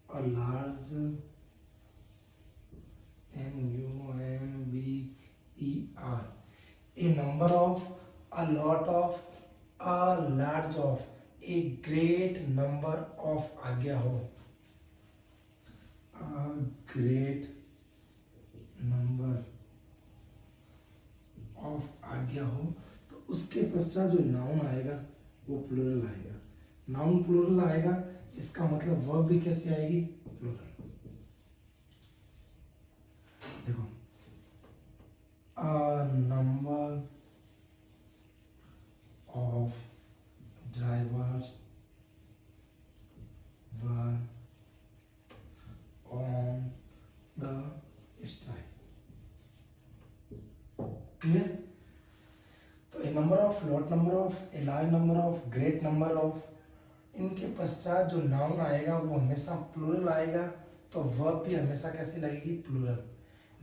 a large, NUMBER, a number of, a lot of, a large of, a great number of आ गया हो, a great number of आ गया हो, तो उसके पश्चात जो नाउन आएगा वो प्लूरल आएगा। नाउन प्लूरल आएगा, इसका मतलब वर्ब भी कैसे आएगी? प्लूरल। देखो, a number of drivers were on the strike. Clear? तो a number of, lot number of, a large number of, great number of, इनके पश्चात जो नाउन आएगा वो हमेशा प्लूरल आएगा, तो वर्ब भी हमेशा कैसी लगेगी? प्लूरल।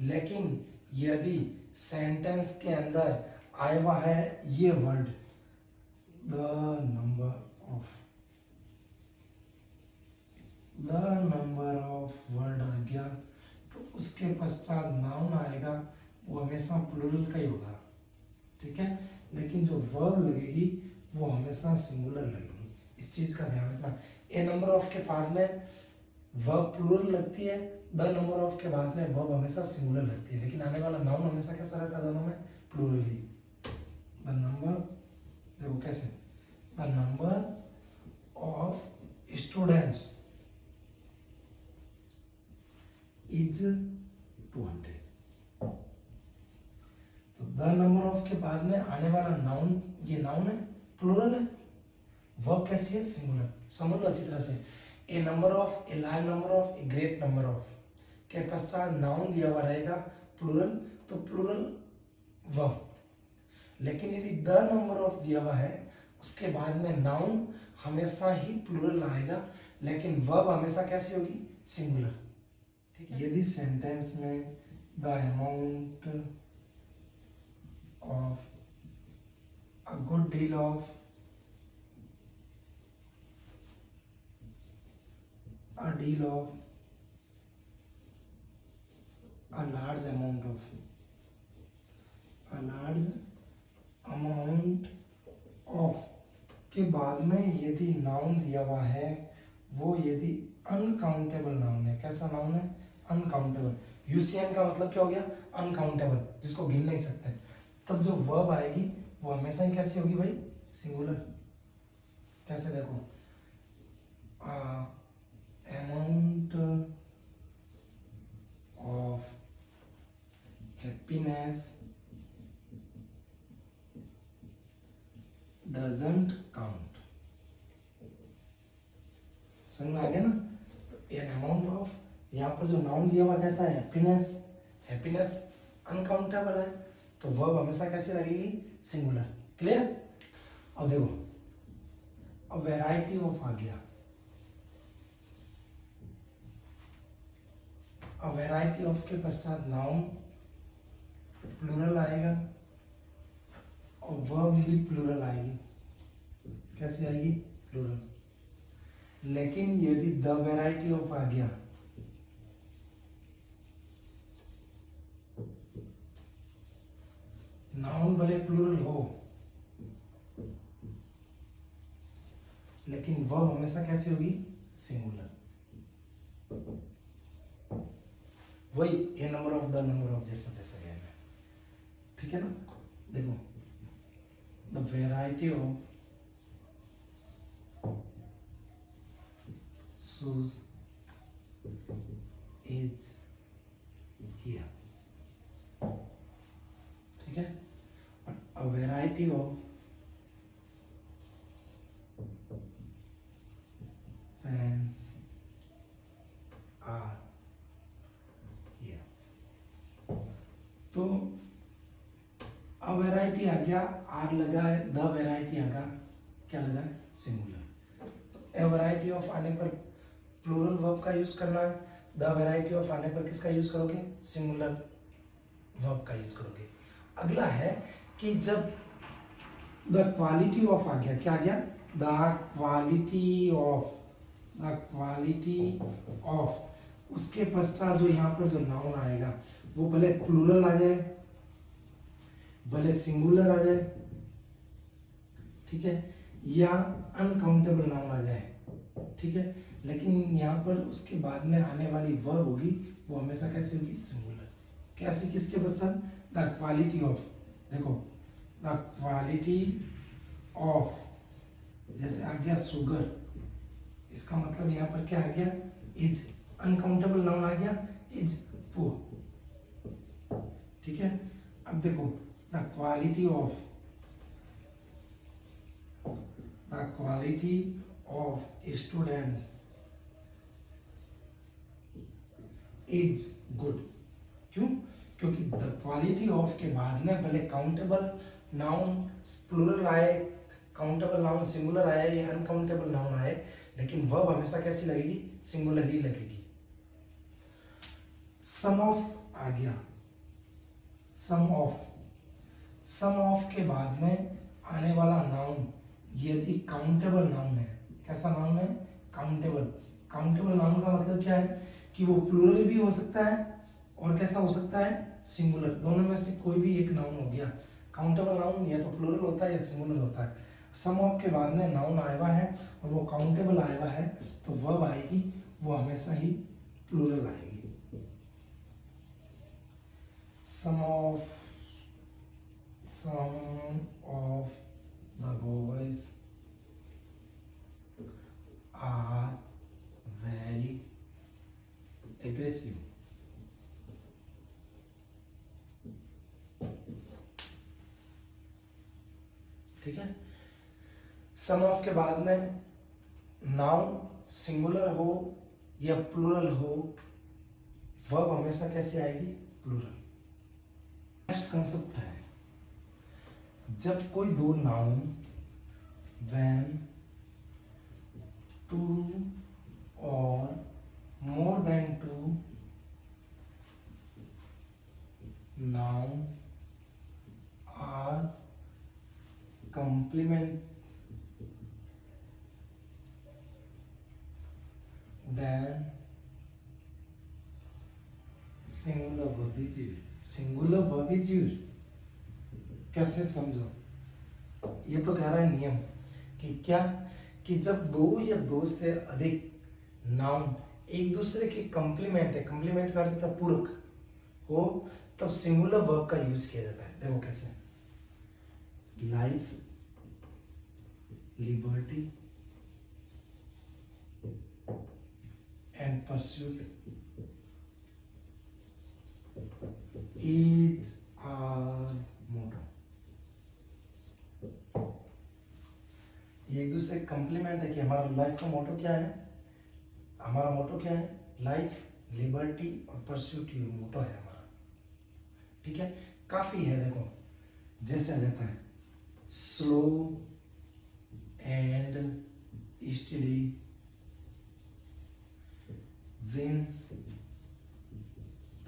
लेकिन यदि सेंटेंस के अंदर आया हुआ है ये word the number of word आ गया, तो उसके पश्चात नाउन आएगा वो हमेशा प्लूरल का ही होगा। ठीक है, लेकिन जो वर्ब लगेगी वो हमेशा सिंगुलर लगेगी, इस चीज का ध्यान रखना। ए नंबर ऑफ के बाद में वर्ब प्लूरल लगती है, द नंबर ऑफ के बाद में वर्ब हमेशा सिंगुलर लगती है, लेकिन आने वाला नाउन हमेशा कैसा रहता है? दोनों में प्लूरल ही। द नंबर, देखो कैसे, the number of students is 200। तो द नंबर ऑफ के बाद में आने वाला नाउन, ये नाउन है, प्लूरल है, वर्ब कैसी है? सिंगुलर। समझ लो अच्छी तरह से, a number of, a large number of, a great number of के पश्चात नाउन दिया हुआ रहेगा प्लूरल, तो प्लूरल वर्ब। लेकिन यदि द नंबर ऑफ दिया हुआ है उसके बाद में नाउन हमेशा ही प्लूरल आएगा, लेकिन वर्ब हमेशा कैसी होगी? सिंगुलर। ठीक है, यदि सेंटेंस में the amount of, a good deal of, a deal of, a large amount of, a large amount of के बाद में यदि नाउन दिया हुआ है वो यदि अनकाउंटेबल नाउन है, कैसा नाउन है? अनकाउंटेबल। यूसीएन का मतलब क्या हो गया? अनकाउंटेबल, जिसको गिन नहीं सकते। तब जो वर्ब आएगी वो हमेशा ही कैसी होगी भाई? सिंगुलर। कैसे देखो, amount of happiness doesn't count। समझ में आ गया ना? तो एन अमाउंट ऑफ, यहाँ पर जो नाउन दिया हुआ कैसा है? हैप्पीनेस। हैप्पीनेस अनकाउंटेबल है, तो वर्ब हमेशा कैसे लगेगी? सिंगुलर। क्लियर? अब देखो, अब वैरायटी ऑफ आ गया, अब वैरायटी ऑफ के पश्चात नाउन प्लूरल आएगा और वर्ब भी प्लूरल आएगी। कैसी आएगी? प्लूरल। लेकिन यदि द वैरायटी ऑफ आ गया, नाउन भले प्लूरल हो लेकिन वर्ब हमेशा कैसी होगी? सिंगुलर। वही a number of the number of जैसा जैसा गया है, ठीक है ना। देखो the variety of shoes is here, ठीक है। A variety of pens are here. तो अ वैरायटी आ गया, आर लगा है, द वैरायटी आ गया, क्या लगा है, सिंगुलर। तो ए वैरायटी ऑफ आने पर प्लूरल वर्ब का यूज करना है, द वैरायटी ऑफ आने पर किसका यूज करोगे, सिंगुलर वर्ब का यूज करोगे। अगला है कि जब द क्वालिटी ऑफ आ गया, क्या आ गया, the quality of, the quality of, उसके पश्चात जो यहाँ पर जो नाउन आएगा वो भले प्लूरल आ जाए भले सिंगुलर आ जाए, ठीक है, या अनकाउंटेबल नाउन आ जाए, ठीक है, लेकिन यहाँ पर उसके बाद में आने वाली वर्ब होगी वो हमेशा कैसी होगी, सिंगुलर। कैसी, किसके पश्चात, द क्वालिटी ऑफ। देखो द क्वालिटी ऑफ, जैसे आ गया सुगर, इसका मतलब यहाँ पर क्या आ गया, इज, अनकाउंटेबल नाउन आ गया, इज पुअर, ठीक है। अब देखो the quality of, the quality of students is good. क्यों, क्योंकि द क्वालिटी ऑफ के बाद में भले काउंटेबल नाउन प्लूरल आए, काउंटेबल नाउन सिंगुलर आए या अनकाउंटेबल नाउन आए, लेकिन वर्ब हमेशा कैसी लगेगी, सिंगुलर ही लगेगी। सम ऑफ आ गया, सम ऑफ, सम ऑफ के बाद में आने वाला नाउन यदि काउंटेबल नाउन है, कैसा नाउन है, काउंटेबल। काउंटेबल नाउन का मतलब क्या है कि वो प्लूरल भी हो सकता है और कैसा हो सकता है, सिंगुलर, दोनों में से कोई भी एक नाउन हो गया। काउंटेबल नाउन या तो प्लूरल होता है या सिंगुलर होता है। सम ऑफ के बाद में नाउन आया हुआ है और वो काउंटेबल आया हुआ है तो वर्ब आएगी वो हमेशा ही प्लूरल आएगी। Some of the boys are very aggressive. ठीक है, सम ऑफ के बाद में नाउन सिंगुलर हो या प्लूरल हो, वर्ब हमेशा कैसे आएगी, प्लूरल। नेक्स्ट कंसेप्ट है, जब कोई दो नाउन व्हेन टू और more than two nouns are complement then singular verb is used। singular verb is used कैसे समझो, ये तो कह रहा है नियम कि क्या, कि जब दो या दो से अधिक नाउन एक दूसरे के कंप्लीमेंट है, कंप्लीमेंट का अर्थ था पूरक हो, तब सिंगुलर वर्ब का यूज किया जाता है। देखो कैसे, life, liberty and pursuit is our motto. ये एक दूसरे कंप्लीमेंट है कि हमारा लाइफ का मोटो क्या है, हमारा मोटो क्या है, लाइफ, लिबर्टी और परस्यूट, ये मोटो है हमारा। ठीक है, काफी है। देखो जैसे आ जाता है slow and study wins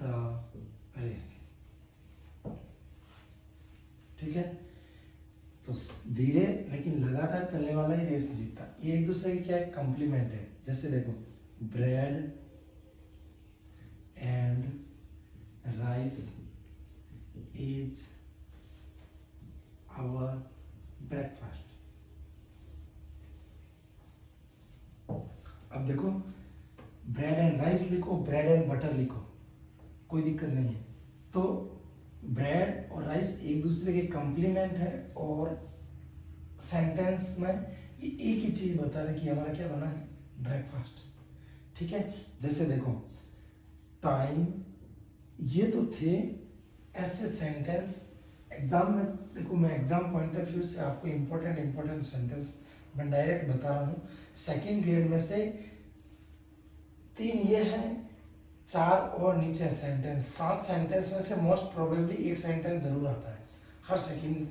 the race. ठीक है, तो धीरे लेकिन लगातार चलने वाला ही रेस जीतता। ये एक दूसरे की क्या है, कॉम्प्लीमेंट है। जैसे देखो bread and rice is our breakfast. अब देखो ब्रेड एंड राइस लिखो, ब्रेड एंड बटर लिखो, कोई दिक्कत नहीं है। तो ब्रेड और राइस एक दूसरे के कॉम्प्लीमेंट है, और सेंटेंस में ये एक ही चीज बता रहे कि हमारा क्या बना है, ब्रेकफास्ट। ठीक है, जैसे देखो टाइम, ये तो थे ऐसे सेंटेंस एग्जाम में। देखो मैं एग्जाम पॉइंट ऑफ व्यू से आपको इंपॉर्टेंट सेंटेंस मैं डायरेक्ट बता रहा हूँ। सेकेंड ग्रेड में से 3 ये है, 4 और नीचे सेंटेंस। 7 सेंटेंस में से मोस्ट प्रोबेबली एक सेंटेंस जरूर आता है हर सेकेंड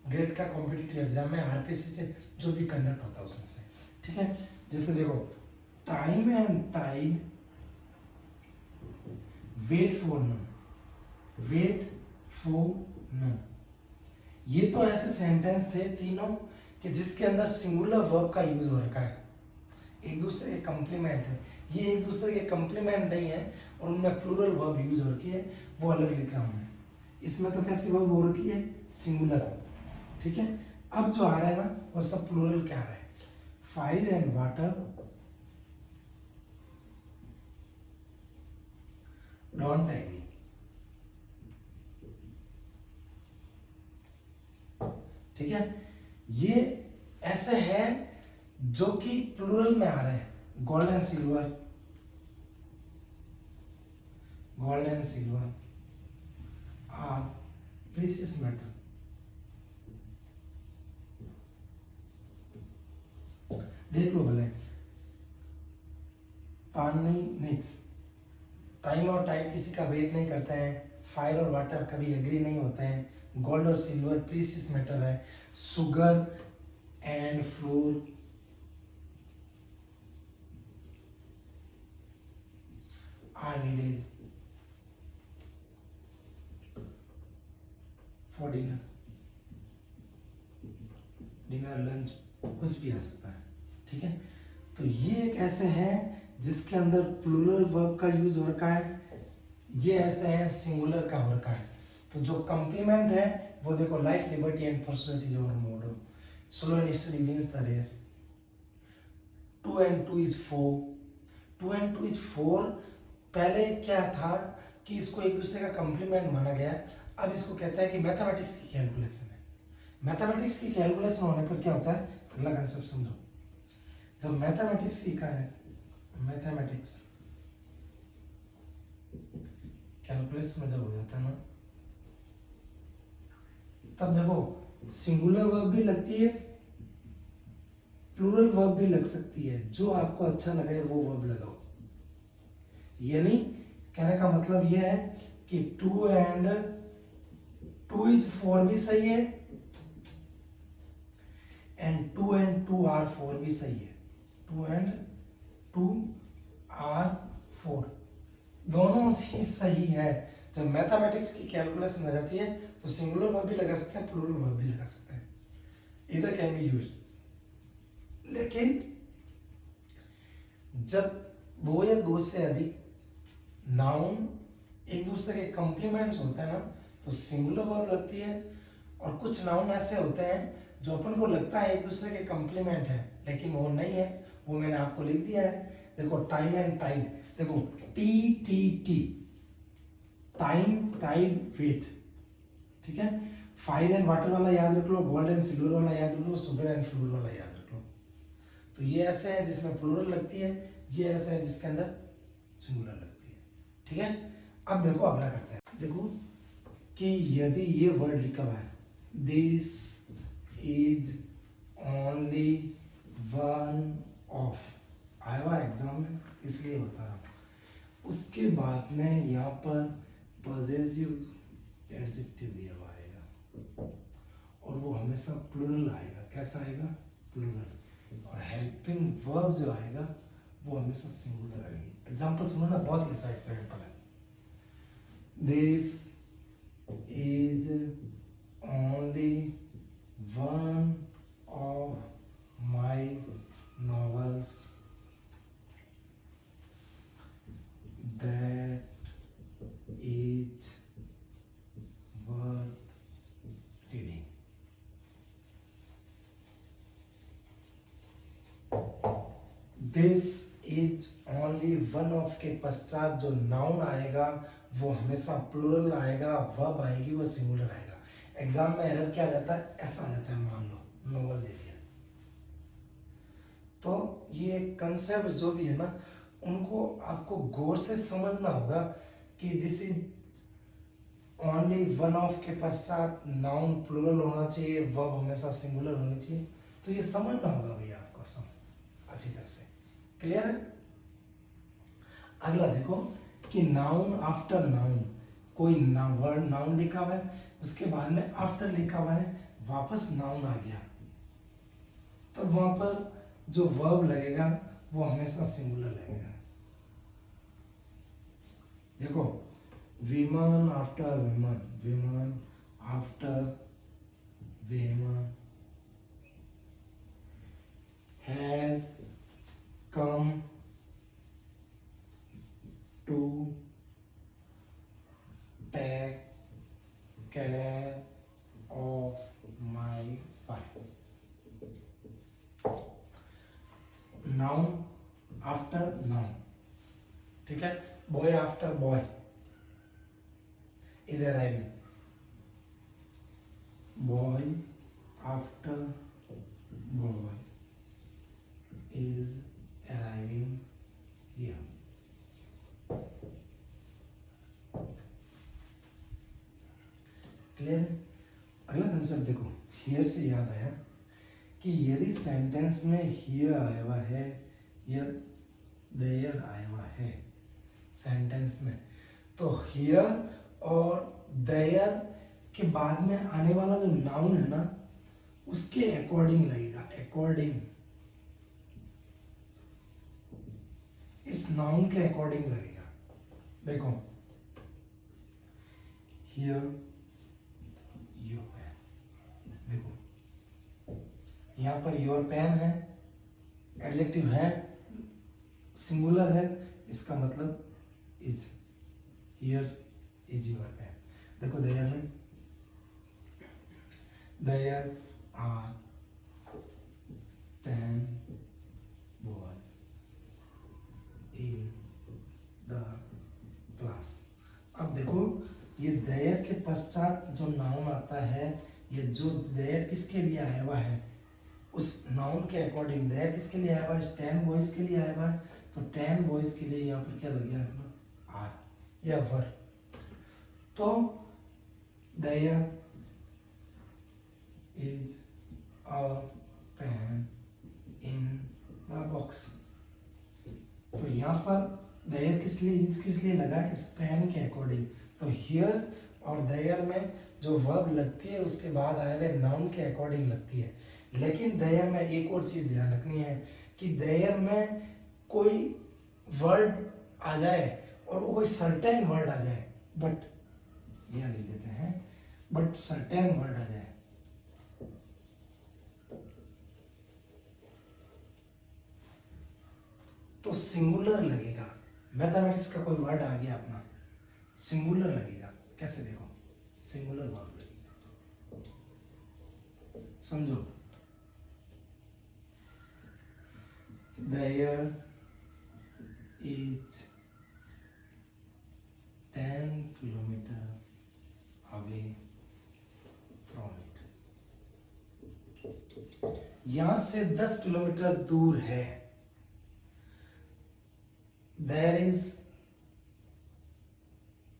ग्रेड का कॉम्पिटिटिव एग्जाम में, आरपीसी से जो भी कंडक्ट होता है उसमें से। ठीक है, जैसे देखो time and tide wait for none, wait for none. ये तो ऐसे सेंटेंस थे तीनों कि जिसके अंदर सिंगुलर वर्ब का यूज हो रखा है, एक दूसरे के कॉम्प्लीमेंट है। ये एक दूसरे के कॉम्प्लीमेंट नहीं है और उनमें प्लूरल वर्ब यूज हो रखी है, वो अलग लिख रहा हूं मैं। इसमें तो कैसी वर्ब हो रखी है, सिंगुलर। ठीक है, अब जो आ रहा है ना वो सब प्लूरल क्या आ रहा है, fire and water don't agree. ठीक है, ये ऐसे है जो कि प्लूरल में आ रहे हैं। Gold and silver, gold and silver are precious metal. देख लो भले, पानी नहीं, टाइम और टाइड किसी का वेट नहीं करते हैं, फायर और वाटर कभी एग्री नहीं होते हैं, गोल्ड और सिल्वर प्रीशियस मेटल है, sugar and flour are needed for dinner. Dinner lunch कुछ भी आ सकता है। ठीक है, तो ये एक ऐसे है जिसके अंदर प्लूरल वर्ब का यूज हो रखा है, ये ऐसे है सिंगुलर का हो रखा है। तो जो कॉम्प्लीमेंट है वो देखो, life liberty and personality over मोडो, slow and study wins the race, 2 and 2 is 4, 2 and 2 is 4। पहले क्या था कि इसको एक दूसरे का कॉम्प्लीमेंट माना गया, अब इसको कहता है कि मैथमेटिक्स की कैलकुलेशन है। मैथमेटिक्स की कैलकुलेशन होने पर क्या होता है, अगला कंसेप्ट समझो। जब मैथमेटिक्स की मैथमेटिक्स कैलकुलेशन में जब हो जाता है ना, तब देखो सिंगुलर वर्ब भी लगती है, प्लूरल वर्ब भी लग सकती है, जो आपको अच्छा लगे वो वर्ब लगाओ। यानी कहने का मतलब यह है कि 2 and 2 is 4 भी सही है, एंड 2 and 2 are 4 भी सही है। 2 and 2 are 4 दोनों ही सही है। जब मैथमेटिक्स की कैलकुलेशन हो जाती है तो सिंगुलर वर्ब भी लगा सकते हैं, प्लूरल वर्ब भी लगा सकते हैं, इधर कैन बी यूज्ड। लेकिन जब वो या दो से अधिक नाउन एक दूसरे के कॉम्प्लीमेंट्स होते हैं ना, तो सिंगुलर वर्ब लगती है। और कुछ नाउन ऐसे होते हैं जो अपन को लगता है एक दूसरे के कॉम्प्लीमेंट है, लेकिन वो नहीं है, वो मैंने आपको लिख दिया है। देखो टाइम एंड टाइड, देखो T T T, time tide wait. ठीक है, फायर एंड वाटर वाला याद रख लो, गोल्ड एंड सिल्वर वाला याद रख लो, शुगर एंड फ्लोर वाला याद रख लो। तो ये ऐसे है जिसमें प्लूरल लगती है, ये ऐसे है जिसके अंदर सिंगुलर लगती है। ठीक है, अब देखो अगला करते हैं। देखो कि यदि ये वर्ड लिखा हुआ है, this is only one of, आया हुआ एग्जाम में इसलिए बता रहा हूँ। उसके बाद में यहाँ पर पॉजिटिव एडजेक्टिव दिया हुआ आएगा, और वो हमेशा प्लूरल आएगा। कैसा आएगा, प्लूरल। और हेल्पिंग वर्ब जो आएगा वो हमेशा सिंगुलर आएगी। एग्जाम्पल सुनो ना, बहुत ही अच्छा एग्जाम्पल है। This is only one of my novels that is worth reading. This is only one of के पश्चात जो नाउन आएगा वो हमेशा प्लूरल आएगा, वर्ब आएगी वो सिंगुलर आएगा। एग्जाम में एरर क्या आ जाता है, ऐसा आ जाता है, मान लो नोवेल दे दिया। तो ये कंसेप्ट जो भी है ना, उनको आपको गौर से समझना होगा कि this is only one of के पश्चात नाउन प्लूरल होना चाहिए, वर्ब हमेशा सिंगुलर होनी चाहिए। तो ये समझना होगा भैया आपको सब अच्छी तरह से। क्लियर है? अगला देखो कि नाउन आफ्टर नाउन, कोई वर्ड नाउन लिखा हुआ है, उसके बाद में आफ्टर लिखा हुआ है, वापस नाउन आ गया, तब वहां पर जो वर्ब लगेगा वो हमेशा सिंगुलर लगेगा। देखो women after women, women after women, has come to take care of my wife. Noun after noun, ठीक है। Boy after boy is arriving, boy after boy is arriving here। क्लियर? अगला कंसेप्ट देखो, हियर से याद आया कि यदि सेंटेंस में हियर आया हुआ है या देयर आया हुआ है सेंटेंस में, तो हियर और देयर के बाद में आने वाला जो नाउन है ना, उसके अकॉर्डिंग लगेगा, अकॉर्डिंग, इस नाउन के अकॉर्डिंग लगेगा। देखो हियर योर पेन, देखो यहां पर योर पेन है, एडजेक्टिव है, सिंगुलर है, इसका मतलब is, here is your pen. देखो देयर में, there are 10 boys in the class। अब देखो ये देयर के पश्चात जो नाउन आता है, ये जो देयर किसके लिए आया हुआ है, उस नाउन के अकॉर्डिंग देयर किसके लिए आया हुआ है, 10 बॉयज के लिए आया हुआ है, तो 10 बॉयज के लिए यहाँ पर क्या लग गया अपना, आर या वर। तो there is a pen in the box, तो यहाँ पर देयर किस लिए लगा, इस पेन के अकॉर्डिंग। तो हियर और देयर में जो वर्ब लगती है उसके बाद आए हुए नाउन के अकॉर्डिंग लगती है। लेकिन देयर में एक और चीज ध्यान रखनी है कि देयर में कोई वर्ड आ जाए और वो कोई सर्टेन वर्ड आ जाए, बट यह लिख देते हैं, बट सर्टेन वर्ड आ जाए, तो सिंगुलर लगेगा। मैथमेटिक्स का कोई वर्ड आ गया अपना, सिंगुलर लगेगा। कैसे देखो, सिंगुलर वर्ड लगेगा, समझो। There is 10 kilometer away from it। यहां से 10 किलोमीटर दूर है। There is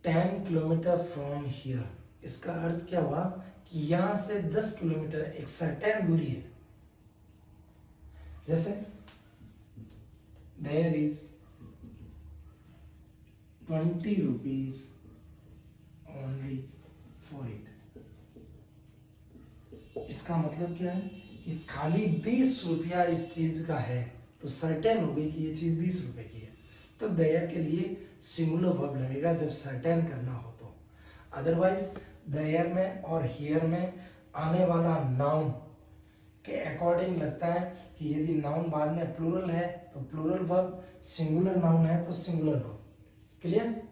10 kilometre from here, इसका अर्थ क्या हुआ कि यहां से 10 किलोमीटर एक सर्टेन दूरी है। जैसे there is 20 rupees only for it। इसका मतलब क्या है कि खाली 20 रुपया इस चीज का है, तो सर्टेन हो गई कि ये चीज 20 रुपए की है। तो देयर के लिए सिंगुलर वर्ब लगेगा जब सर्टेन करना हो तो। अदरवाइज देयर में और हियर में आने वाला नाउन के अकॉर्डिंग लगता है कि यदि नाउन बाद में प्लूरल है तो प्लूरल वर्ब, सिंगुलर नाउन है तो सिंगुलर वर्ब। क्लियर?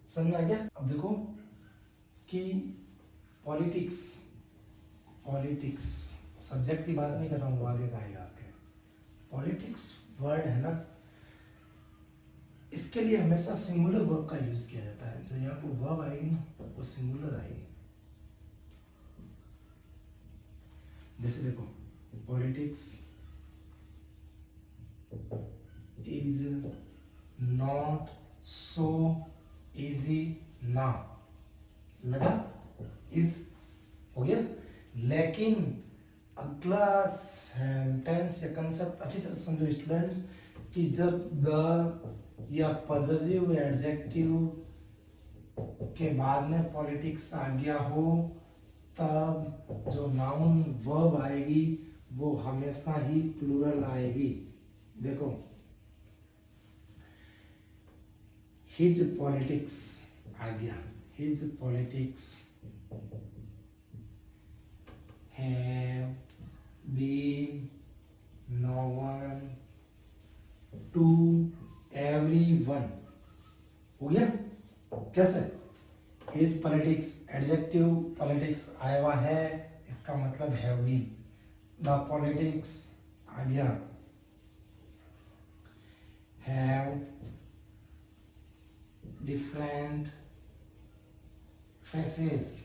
समझ में आ गया? अब देखो कि पॉलिटिक्स, पॉलिटिक्स सब्जेक्ट की बात नहीं कर रहा हूँ, आगे का आएगा आपके। पॉलिटिक्स वर्ड है ना, इसके लिए हमेशा सिंगुलर वर्ब का यूज किया जाता है। जो यहाँ पर वर्ब आएगी ना वो सिंगुलर आएगी। जैसे देखो, politics is not so easy now, लगा इज हो गया। लेकिन अगला सेंटेंस या कंसेप्ट अच्छी तरह समझो स्टूडेंट्स, कि जब द या पॉजिटिव एडजेक्टिव के बाद में पॉलिटिक्स आ गया हो, तब जो नाउन वर्ब आएगी वो हमेशा ही प्लूरल आएगी। देखो, हिज पॉलिटिक्स आ गया, his politics have been known to everyone, हो गया। कैसे? हिज पॉलिटिक्स, एडजेक्टिव पॉलिटिक्स आया हुआ है, इसका मतलब हैव बीन। द पॉलिटिक्स आ गया, हैव डिफरेंट फेसेस।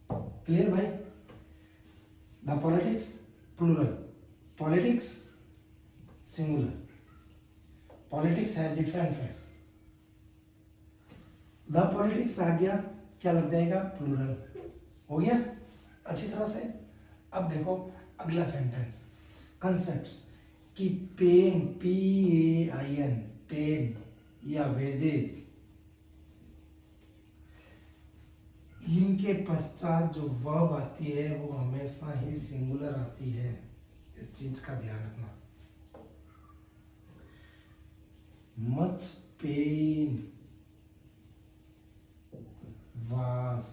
क्लियर भाई? The politics plural, politics singular, politics है डिफरेंट फेस। द पॉलिटिक्स आ गया, क्या लग जाएगा? प्लूरल, हो गया अच्छी तरह से। अब देखो अगला सेंटेंस, कंसेप्ट्स कि पेन, PAIN, पेन या वेजेस, इनके पश्चात जो वर्ब आती है वो हमेशा ही सिंगुलर आती है। इस चीज का ध्यान रखना। मच पेन was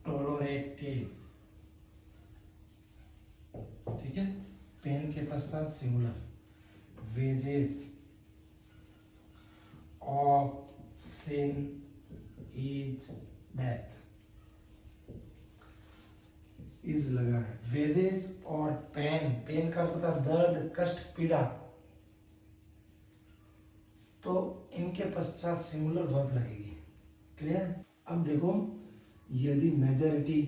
tolerated, ठीक है। पेन के पश्चात singular, wages of sin is death, is लगा है। वेजेस और पेन, पेन का अर्थ था दर्द, कष्ट, पीड़ा, तो इनके पश्चात सिंगुलर वर्ब लगेगी। क्लियर? अब देखो, यदि मेजॉरिटी,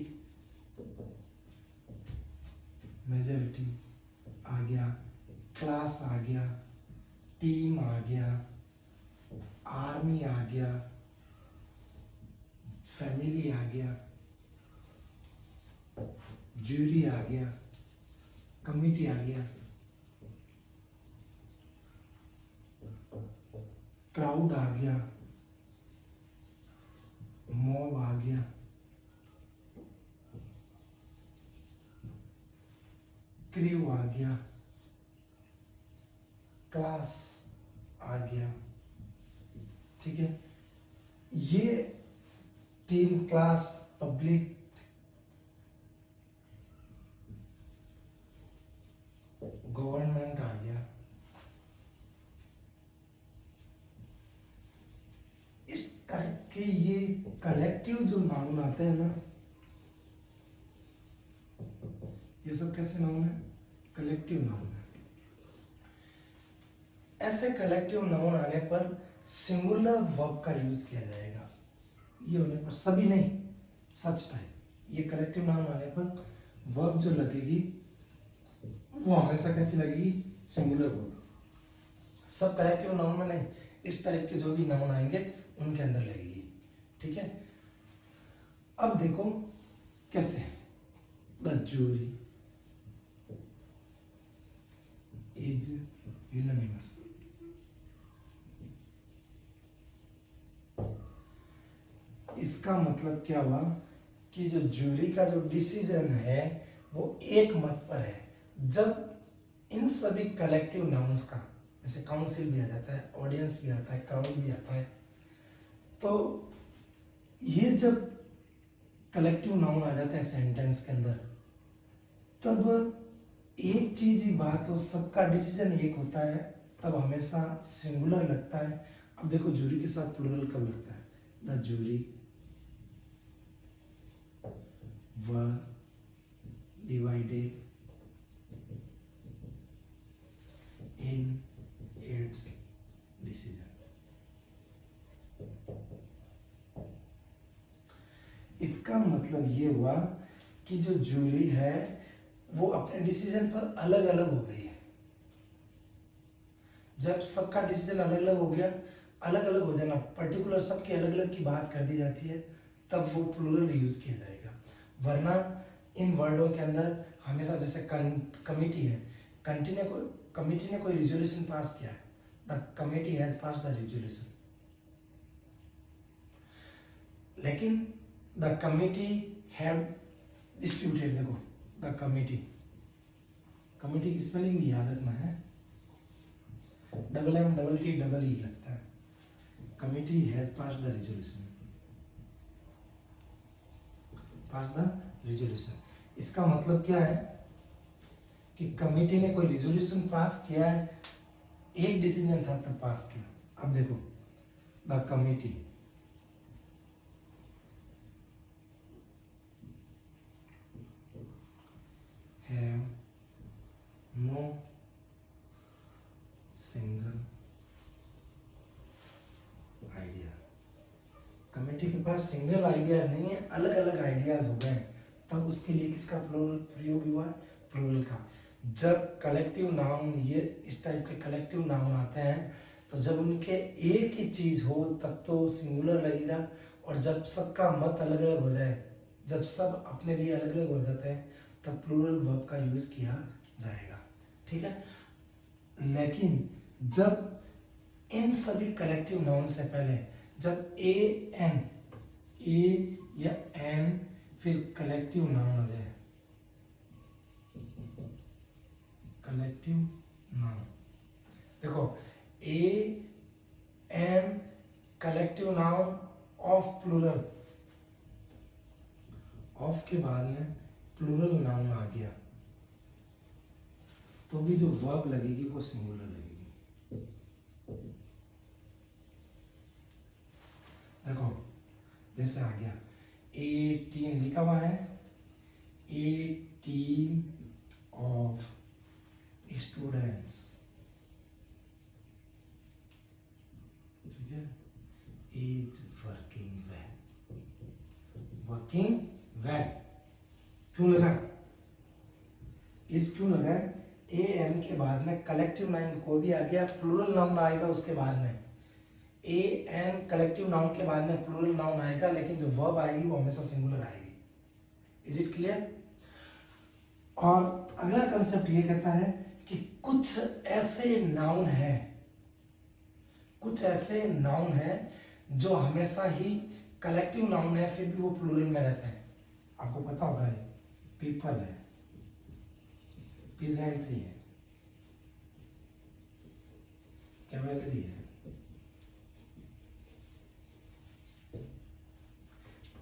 मेजॉरिटी आ गया, क्लास आ गया, टीम आ गया, आर्मी आ गया, फैमिली आ गया, जूरी आ गया, कमिटी आ गया, क्राउड आ गया, मॉब आ गया, क्रू आ गया, क्लास आ गया, ठीक है। ये टीम, क्लास, पब्लिक, गवर्नमेंट आ गया। इस टाइप के ये कलेक्टिव जो नाउन आते हैं ना, ये सब कैसे नाउन है? कलेक्टिव नाउन है। ऐसे कलेक्टिव नाउन आने पर सिंगुलर वर्ब का यूज किया जाएगा। ये होने पर, सभी नहीं, सच टाइप, ये कलेक्टिव नाउन आने पर वर्ब जो लगेगी वो हमेशा कैसी लगेगी? Singular verb. सब कलेक्टिव नाउन में नहीं, इस टाइप के जो भी नाउन आएंगे उनके अंदर लगेगी, ठीक है। अब देखो कैसे, द जूरी इज यूनानिमस, इसका मतलब क्या हुआ कि जो जूरी का जो डिसीजन है वो एक मत पर है। जब इन सभी कलेक्टिव नाउन्स का, जैसे काउंसिल भी आ जाता है, ऑडियंस भी आता है, क्राउड भी आता है, तो ये जब कलेक्टिव नाउन आ जाते हैं सेंटेंस के अंदर, तब एक चीज ही बात हो, सबका डिसीजन एक होता है, तब हमेशा सिंगुलर लगता है। अब देखो जूरी के साथ प्लूरल कब लगता है? The jury were divided in इसका मतलब ये हुआ कि जो जूरी है वो अपने डिसीजन पर अलग अलग हो गई है। जब सबका डिसीजन अलग अलग हो गया, अलग अलग हो जाना, पर्टिकुलर सबकी अलग अलग की बात कर दी जाती है, तब वो प्लूरल यूज किया जाएगा। वरना इन वर्डों के अंदर हमेशा, जैसे कमिटी है, कमिटी ने कोई रिजोल्यूशन पास किया है, the committee has pass the resolution. लेकिन द कमिटी हैव डिस्ट्रीब्यूटेड, देखो द कमिटी की स्पेलिंग भी याद रखना है, MMTTE लगता है। Committee has pass the resolution. इसका मतलब क्या है कि कमिटी ने कोई रिजोल्यूशन पास किया है, एक डिसीजन था तब पास किया। अब देखो, the committee have no single idea. Committee के पास सिंगल आइडिया नहीं है, अलग अलग आइडियाज हो गए, तब उसके लिए किसका प्रयोग हुआ? प्लूरल का। जब कलेक्टिव नाउन, ये इस टाइप के कलेक्टिव नाउन आते हैं, तो जब उनके एक ही चीज हो तब तो सिंगुलर लगेगा, और जब सबका मत अलग अलग हो जाए, जब सब अपने लिए अलग अलग हो जाते हैं, तब प्लूरल वर्ब का यूज किया जाएगा। ठीक है। लेकिन जब इन सभी कलेक्टिव नाउन से पहले जब ए या एन फिर कलेक्टिव नाउन आ जाए, कलेक्टिव नाउन, देखो a an collective noun of plural, of के बाद में प्लूरल नाउन आ गया, तो भी जो वर्ब लगेगी वो सिंगुलर लगेगी। देखो जैसे आ गया, ए टीम लिखा हुआ है, ए टीम ऑफ स्टूडेंट्स, ठीक है, इज वर्किंग वेल। क्यों लगा? इस क्यों लगा? ए एन के बाद में कलेक्टिव नाउन को भी आ गया, प्लूरल नाउन आएगा उसके बाद में, ए एन कलेक्टिव नाउन के बाद में प्लूरल नाउन आएगा, लेकिन जो वर्ब आएगी वो हमेशा सिंगुलर आएगी। Is it clear? और अगला कंसेप्ट ये कहता है कि कुछ ऐसे नाउन है जो हमेशा ही कलेक्टिव नाउन है, फिर भी वो प्लूरल में रहते हैं। आपको पता होगा, पीपल है, पीजेंट्री है, कैवेलरी है,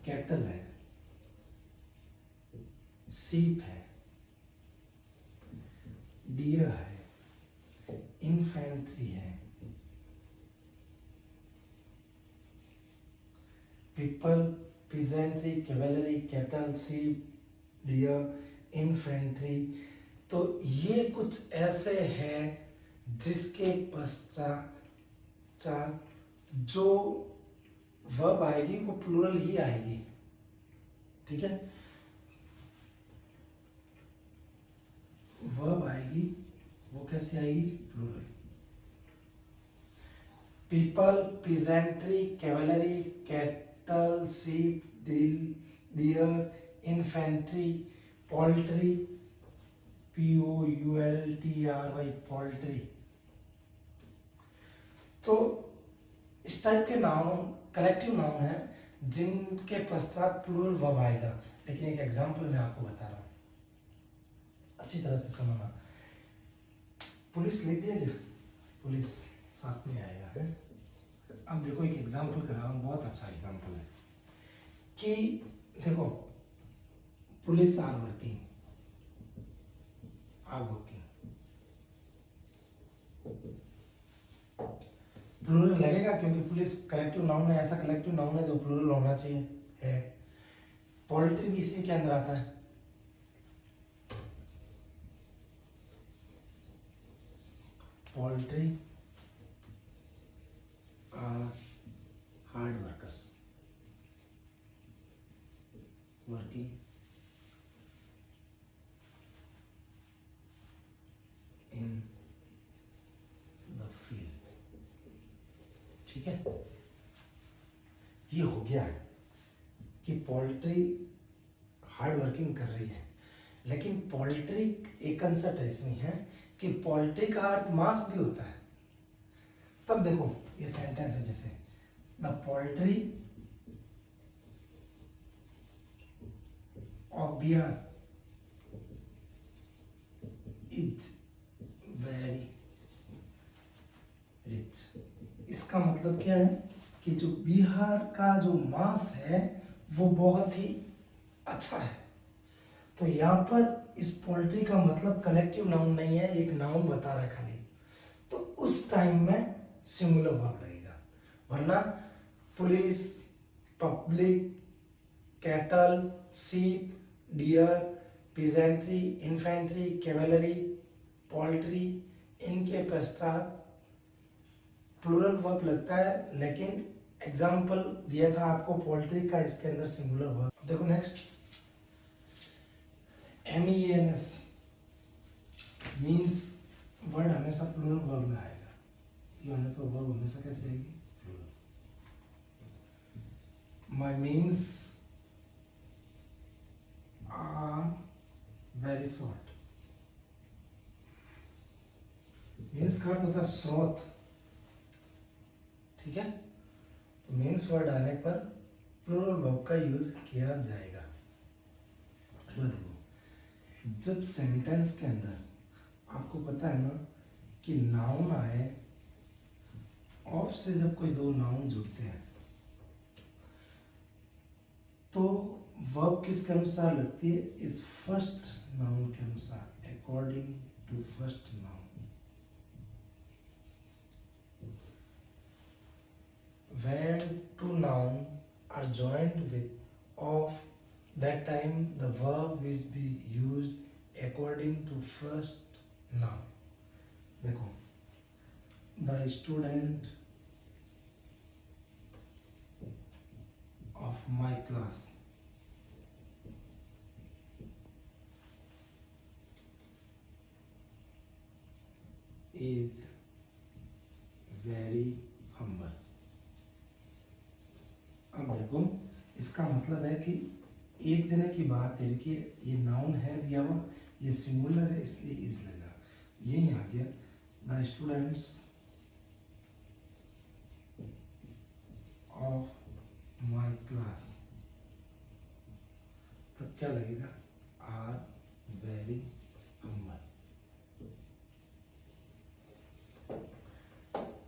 कैटल है, सीप है, डियर है, इन्फेंट्री है, people, peasantry, cavalry, cattle, sheep, deer, infantry. तो ये कुछ ऐसे हैं जिसके पश्चात जो वर्ब आएगी वो प्लूरल ही आएगी। ठीक है, वर्ब आएगी वो कैसे आएगी? Plural. People, peasantry, cavalry, cattle, sheep, deer, infantry, poultry, POULTRY, poultry. तो इस टाइप के नाउन कलेक्टिव नाउन है जिनके पश्चात प्लूरल वर्ब आएगा। लेकिन एक एग्जांपल मैं आपको बता रहा हूं, अच्छी तरह से समझना। पुलिस लिख दिया क्या? पुलिस साथ में आएगा है। अब देखो एक एग्जांपल कर रहा हूं, बहुत अच्छा एग्जांपल है कि देखो, पुलिस आर वर्किंग, प्लूरल लगेगा क्योंकि पुलिस कलेक्टिव नाउन है, ऐसा कलेक्टिव नाउन है जो प्लूरल होना चाहिए है। पोल्ट्री भी इसी के अंदर आता है। Poultry are hard workers. ठीक है, ये हो गया कि पोल्ट्री हार्ड वर्किंग कर रही है। लेकिन पोल्ट्री एक कंसेप्ट ऐसी है कि पोल्ट्री का अर्थ मांस भी होता है। तब देखो ये सेंटेंस है, जैसे the poultry of Bihar is very rich. इसका मतलब क्या है कि जो बिहार का जो मांस है वो बहुत ही अच्छा है। तो यहाँ पर इस पोल्ट्री का मतलब कलेक्टिव नाउन नहीं है, एक नाउन बता रहा है खाली। तो उस टाइम में सिंगुलर वर्ब लगेगा, वरना police, public, cattle, sheep, dear, peasantry, infantry, cavalry, poultry, इनके पश्चात प्लूरल वर्ब लगता है। लेकिन एग्जाम्पल दिया था आपको पोल्ट्री का, इसके अंदर सिंगुलर वर्ब। देखो नेक्स्ट, MEANS मीन्स वर्ड हमेशा प्लूरल वर्ब में आएगा। ये होने पर वर्ब हमेशा कैसे आएगी? Plural. My means are very short. Means का अर्थ होता है स्रोत, ठीक है। तो मीन्स वर्ड आने पर प्लूरल वर्ब का यूज किया जाएगा। अगला देखो, जब सेंटेंस के अंदर आपको पता है ना कि नाउन आए, ऑफ से जब कोई दो नाउन जुड़ते हैं तो वर्ब किसके अनुसार लगती है? इस फर्स्ट नाउन के अनुसार, according to first noun. When two nouns are joined with of, that time the verb will be used according to first noun. देखो, the student of my class is very humble. अब देखो, इसका मतलब है कि एक जने की बात है कि ये नाउन है दिया हुआ, ये सिंगुलर है इसलिए इज लगा, यही आ गया the students of my class. तब क्या लगेगा? Are very humble.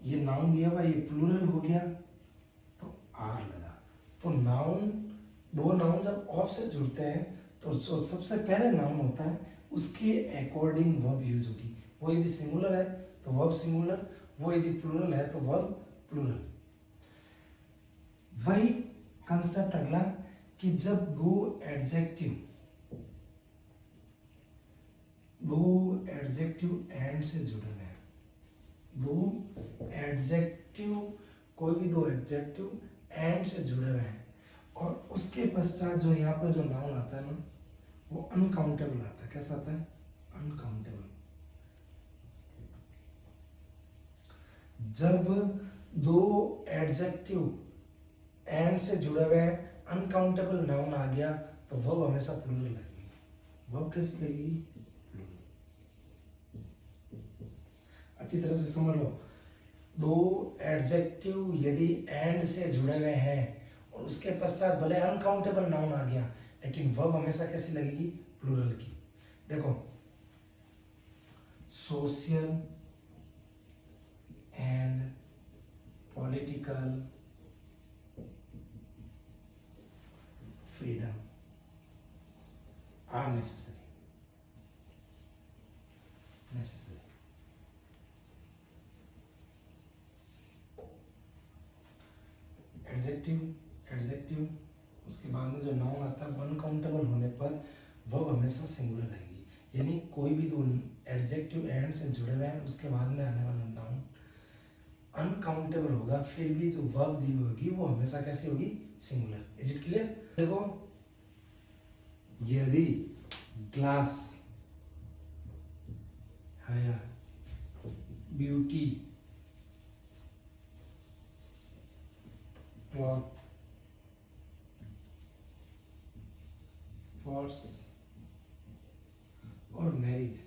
ये नाउन दिया हुआ, ये प्लूरल हो गया तो आर लगा। तो नाउन, दो नाउन जब ऑफ से जुड़ते हैं तो जो सबसे पहले नाउन होता है उसके अकॉर्डिंग वर्ब यूज होगी। वो यदि सिंगुलर है तो वर्ब सिंगुलर, वो यदि प्लूरल है तो वर्ब प्लूरल। वही कंसेप्ट अगला कि जब दो एडजेक्टिव एंड से जुड़े हुए हैं, दो एडजेक्टिव, कोई भी दो एडजेक्टिव एंड से जुड़े हुए हैं और उसके पश्चात जो यहाँ पर जो नाउन आता है ना वो अनकाउंटेबल आता है। कैसा आता है? अनकाउंटेबल। जब दो एडजेक्टिव एंड से जुड़े हुए हैं, अनकाउंटेबल नाउन आ गया तो वर्ब हमेशा प्लूरल लगेगी। वर्ब कैसी लगेगी? प्लूरल। अच्छी तरह से समझ लो, दो एडजेक्टिव यदि एंड से जुड़े हुए हैं और उसके पश्चात भले अनकाउंटेबल नाउन आ गया लेकिन वर्ब हमेशा कैसी लगेगी? प्लूरल की। देखो, social and political freedom are necessary. Adjective उसके बाद में जो नाउन आता है अनकाउंटेबल होने पर वर्ब हमेशा सिंगुलर रहेगी। यानी कोई भी दो एडजेक्टिव एंड से जुड़े हुए हैं उसके बाद में आने वाला नाउन अनकाउंटेबल होगा, फिर भी जो वर्ब दी होगी वो हमेशा कैसी होगी? सिंगुलर। Is it clear? देखो, यदि glass, hair, beauty, cloth, force और मैरिज।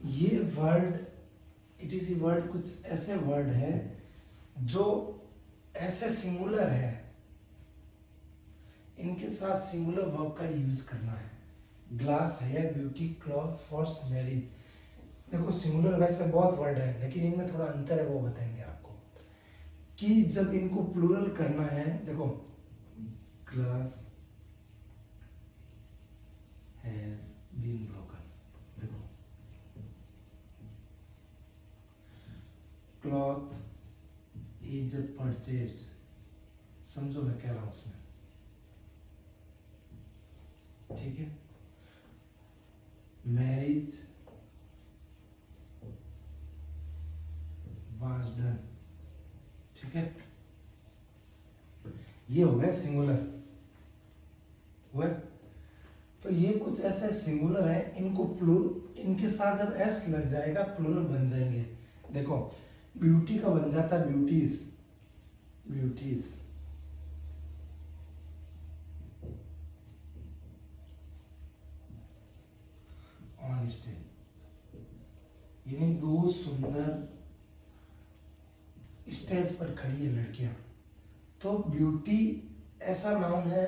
ये word, it is a word, कुछ ऐसे वर्ड है जो ऐसे सिंगुलर है, इनके साथ सिंगुलर वर्ब का यूज करना है। Glass, hair, beauty, cloth, force, marriage. देखो सिंगुलर वैसे बहुत वर्ड है, लेकिन इनमें थोड़ा अंतर है, वो बताएंगे आपको कि जब इनको प्लूरल करना है। देखो ग्लास हैज बीन ब्रोकन, देखो क्लॉथ इज परचेज्ड, समझो मैं कह रहा हूं उसमें, ठीक है। मैरिज वाज डन, ठीक है। ये हो गया सिंगुलर हुआ। तो ये कुछ ऐसे सिंगुलर है, इनको इनके साथ जब एस लग जाएगा प्लूरल बन जाएंगे। देखो ब्यूटी का बन जाता है ब्यूटीज, ब्यूटीज, ऑन स्टेज, यानी दो सुंदर स्टेज पर खड़ी है लड़कियां। तो ब्यूटी ऐसा नाउन है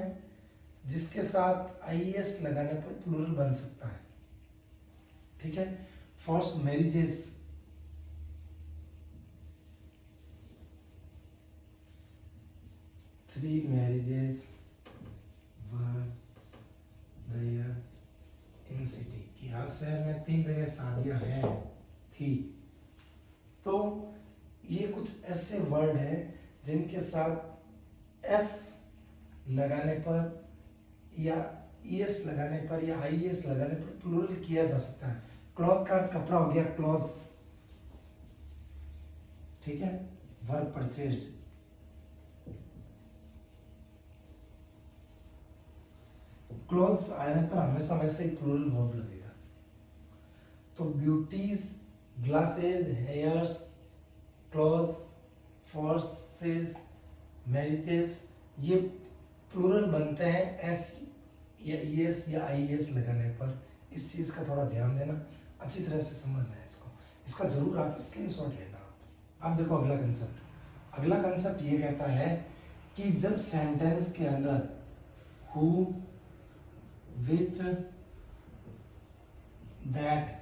जिसके साथ आईएस लगाने पर प्लूरल बन सकता है, ठीक है। Force marriages, three marriages were there in city, कि हर शहर में 3 जगह शादियां हैं थी। तो ये कुछ ऐसे वर्ड हैं जिनके साथ एस लगाने पर या ईएस लगाने पर या आईएस लगाने पर प्लूरल किया जा सकता है। क्लॉथ का कपड़ा हो गया क्लॉथ्स, ठीक है, वर्ब परचेज्ड। क्लॉथ्स आने पर हमेशा वैसे ही प्लूरल वर्ब लगेगा। तो beauties, glasses, hairs, cloths, forces, marriages, ये प्लूरल बनते हैं एस या ईएस या आईएस लगाने पर। इस चीज का थोड़ा ध्यान देना, अच्छी तरह से समझना है इसको, इसका जरूर आप स्क्रीनशॉट लेना। आप देखो अगला कंसेप्ट, अगला कंसेप्ट ये कहता है कि जब सेंटेंस के अंदर who, which, that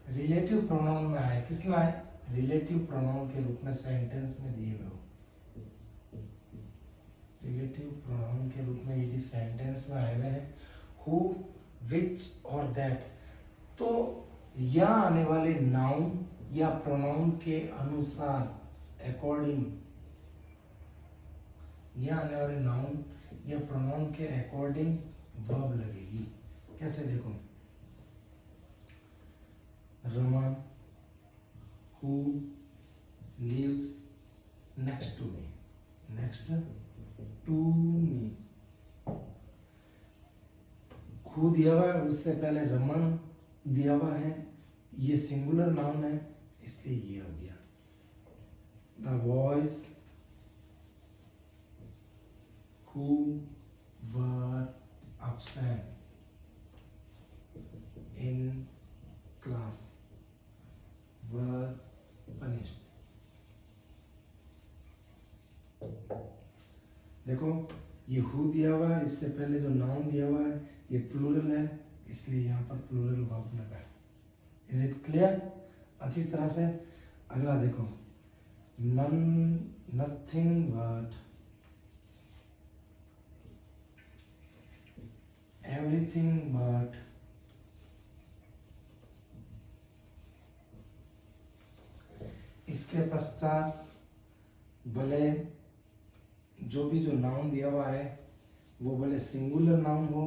relative pronoun में आए, किस में आए, रिलेटिव प्रोनाउन के रूप में सेंटेंस में दिए हुए हो, रिलेटिव प्रोनाउन के रूप में यदि सेंटेंस में आए हुए हैं हु, विच और दैट, तो यहाँ आने वाले नाउन या प्रोनाउन के अनुसार, अकॉर्डिंग, यहाँ आने वाले नाउन या प्रोनाउन के अकॉर्डिंग वर्ब लगेगी। कैसे देखो, Raman who lives next to me, next to me, who दिया हुआ है, उससे पहले रमन दिया हुआ है, ये सिंगुलर नाउन है इसलिए ये हो गया। The boys who were absent in class were punished। देखो ये हु दिया हुआ है, इससे पहले जो नाउन दिया हुआ है ये प्लूरल है, इसलिए यहाँ पर प्लूरल वर्ब लगा है। Is it clear? अच्छी तरह से। अगला देखो, none, nothing but, everything but, इसके पश्चात भले जो भी जो नाउन दिया हुआ है वो भले सिंगुलर नाउन हो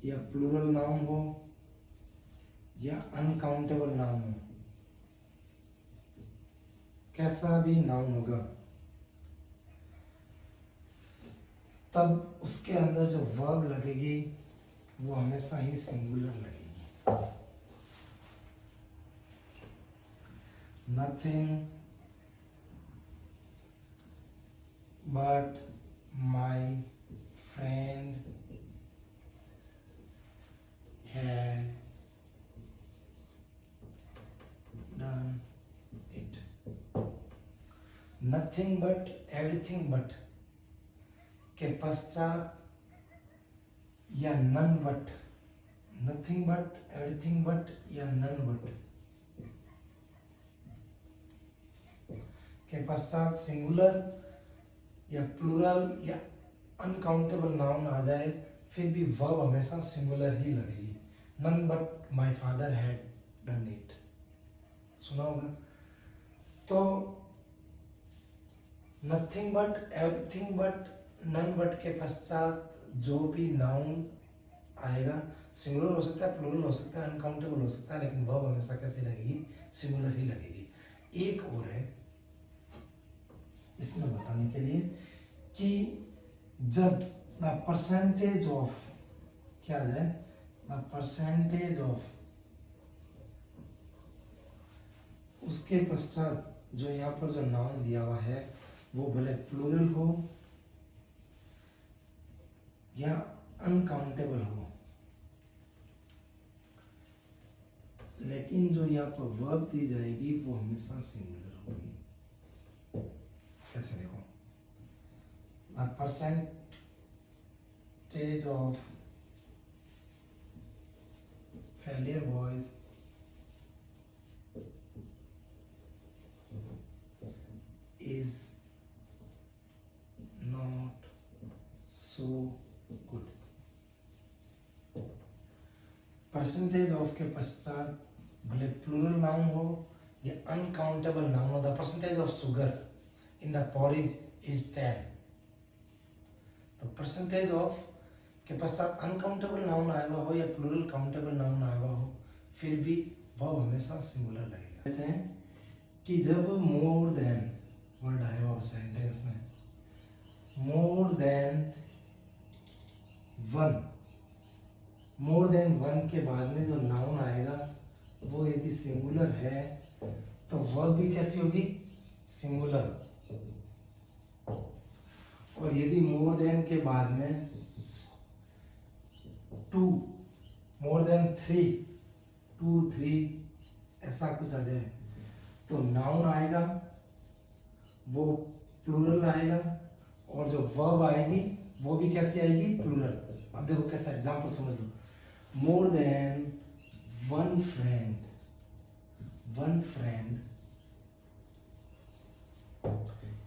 या प्लूरल नाउन हो या अनकाउंटेबल नाउन हो, कैसा भी नाउन होगा, तब उसके अंदर जो वर्ब लगेगी वो हमेशा ही सिंगुलर लगेगी। nothing but my friend had done it. Nothing but, everything but के पश्चात या none but, nothing but, everything but या none but के पश्चात सिंगुलर या प्लूरल या अनकाउंटेबल नाउन आ जाए फिर भी वर्ब हमेशा सिंगुलर ही लगेगी। None but my father had done it, सुना होगा। तो nothing but, everything but, none but के पश्चात जो भी नाउन आएगा सिंगुलर हो सकता है, प्लूरल हो सकता है, अनकाउंटेबल हो सकता है, लेकिन वर्ब हमेशा कैसी लगेगी? सिंगुलर ही लगेगी। एक और है इसमें बताने के लिए कि जब द परसेंटेज ऑफ, क्या आ जाए? द परसेंटेज ऑफ, उसके पश्चात जो यहाँ पर जो नाउन दिया हुआ है वो भले प्लूरल हो या अनकाउंटेबल हो, लेकिन जो यहाँ पर वर्ब दी जाएगी वो हमेशा सिंगुलर होगी। कैसे देखो? The percentage of failure boys is not so good। Percentage of के पश्चात भले प्लूरल नाउन हो या अनकाउंटेबल नाउन हो, the percentage of sugar in the porridge is 10। तो परसेंटेज ऑफ के पश्चात अनकाउंटेबल नाउन आया हुआ हो या प्लूरल काउंटेबल नाउन आया हुआ हो, फिर भी वह हमेशा सिंगुलर लगेगा। कहते हैं कि जब मोर देन वर्ड आया हुआ सेंटेंस में, मोर देन वन के बाद में जो नाउन आएगा वो यदि सिंगुलर है तो वर्ब भी कैसी होगी? सिंगुलर। और यदि मोर देन के बाद में 2, मोर देन 3, 2, 3 ऐसा कुछ आ जाए तो नाउन आएगा वो प्लूरल आएगा और जो वर्ब आएगी वो भी कैसी आएगी? प्लूरल। अब देखो कैसा एग्जांपल समझ लो। More than one friend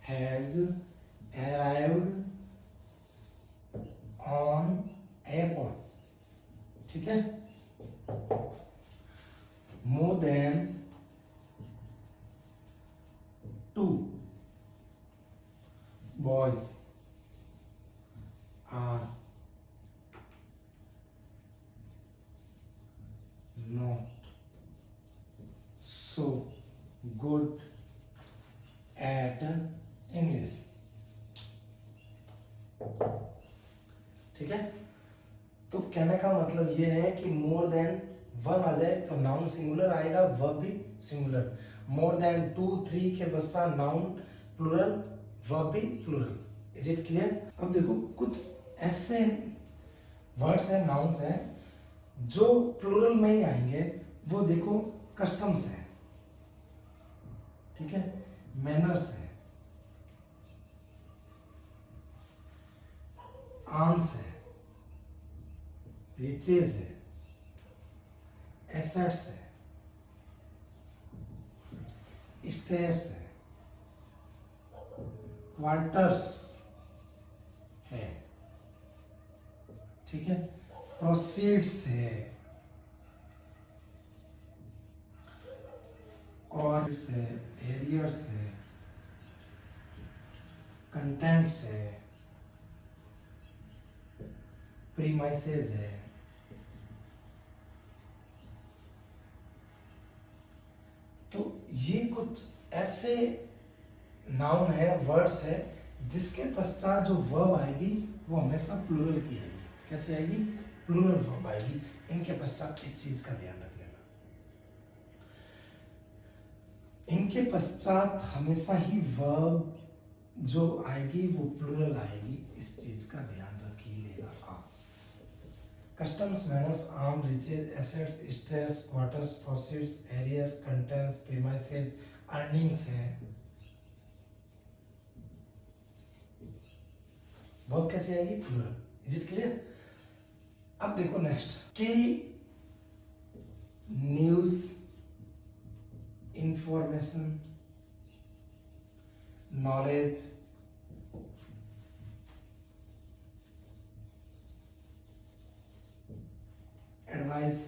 has arrived on airport. ठीक है? More than 2 boys are not so good at English। ठीक है? तो कहने का मतलब ये है कि मोर देन 1 आ जाए तो नाउन सिंगुलर आएगा, वर्ब भी सिंगुलर। मोर देन 2, 3 के बस्ता नाउन प्लूरल, वर्ब भी प्लूरल। Is it clear? अब देखो कुछ ऐसे वर्ड्स हैं, नाउन्स हैं जो प्लूरल में ही आएंगे। वो देखो कस्टम्स है, ठीक है, मैनर्स है, आर्म्स है, रिचेज है, एसेट्स है, स्टेयर्स है, क्वार्टर्स है, ठीक है, प्रोसीड्स है, और है, एरियर्स है, कंटेंट्स है, प्रीमाइसेस है। तो ये कुछ ऐसे नाउन है, वर्ड्स है जिसके पश्चात जो वर्ब आएगी वो हमेशा प्लूरल की आएगी। कैसे आएगी? प्लूरल वर्ब आएगी। इनके पश्चात इस चीज का ध्यान रख लेना। इनके पश्चात हमेशा ही वर्ब जो आएगी वो प्लूरल आएगी, इस चीज का ध्यान रखिएगा आप। Customs, manners, arm, riches, assets, stairs, quarters, proceeds, arrear, contents, premises, earnings है। वर्ब कैसे आएगी? प्लूरल। Is it clear? अब देखो नेक्स्ट कि news, information, knowledge, advice,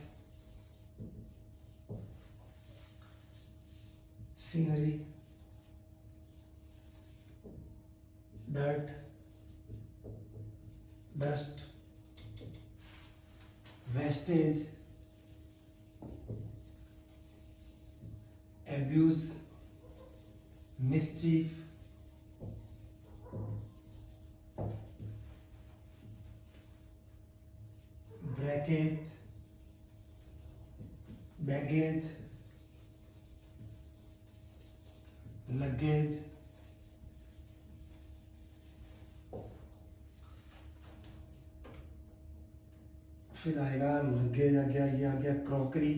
scenery, dirt, dust, wastage, abuse, mischief, breakage, baggage, luggage, फिर आएगा luggage, आ गया, ये आ गया crockery,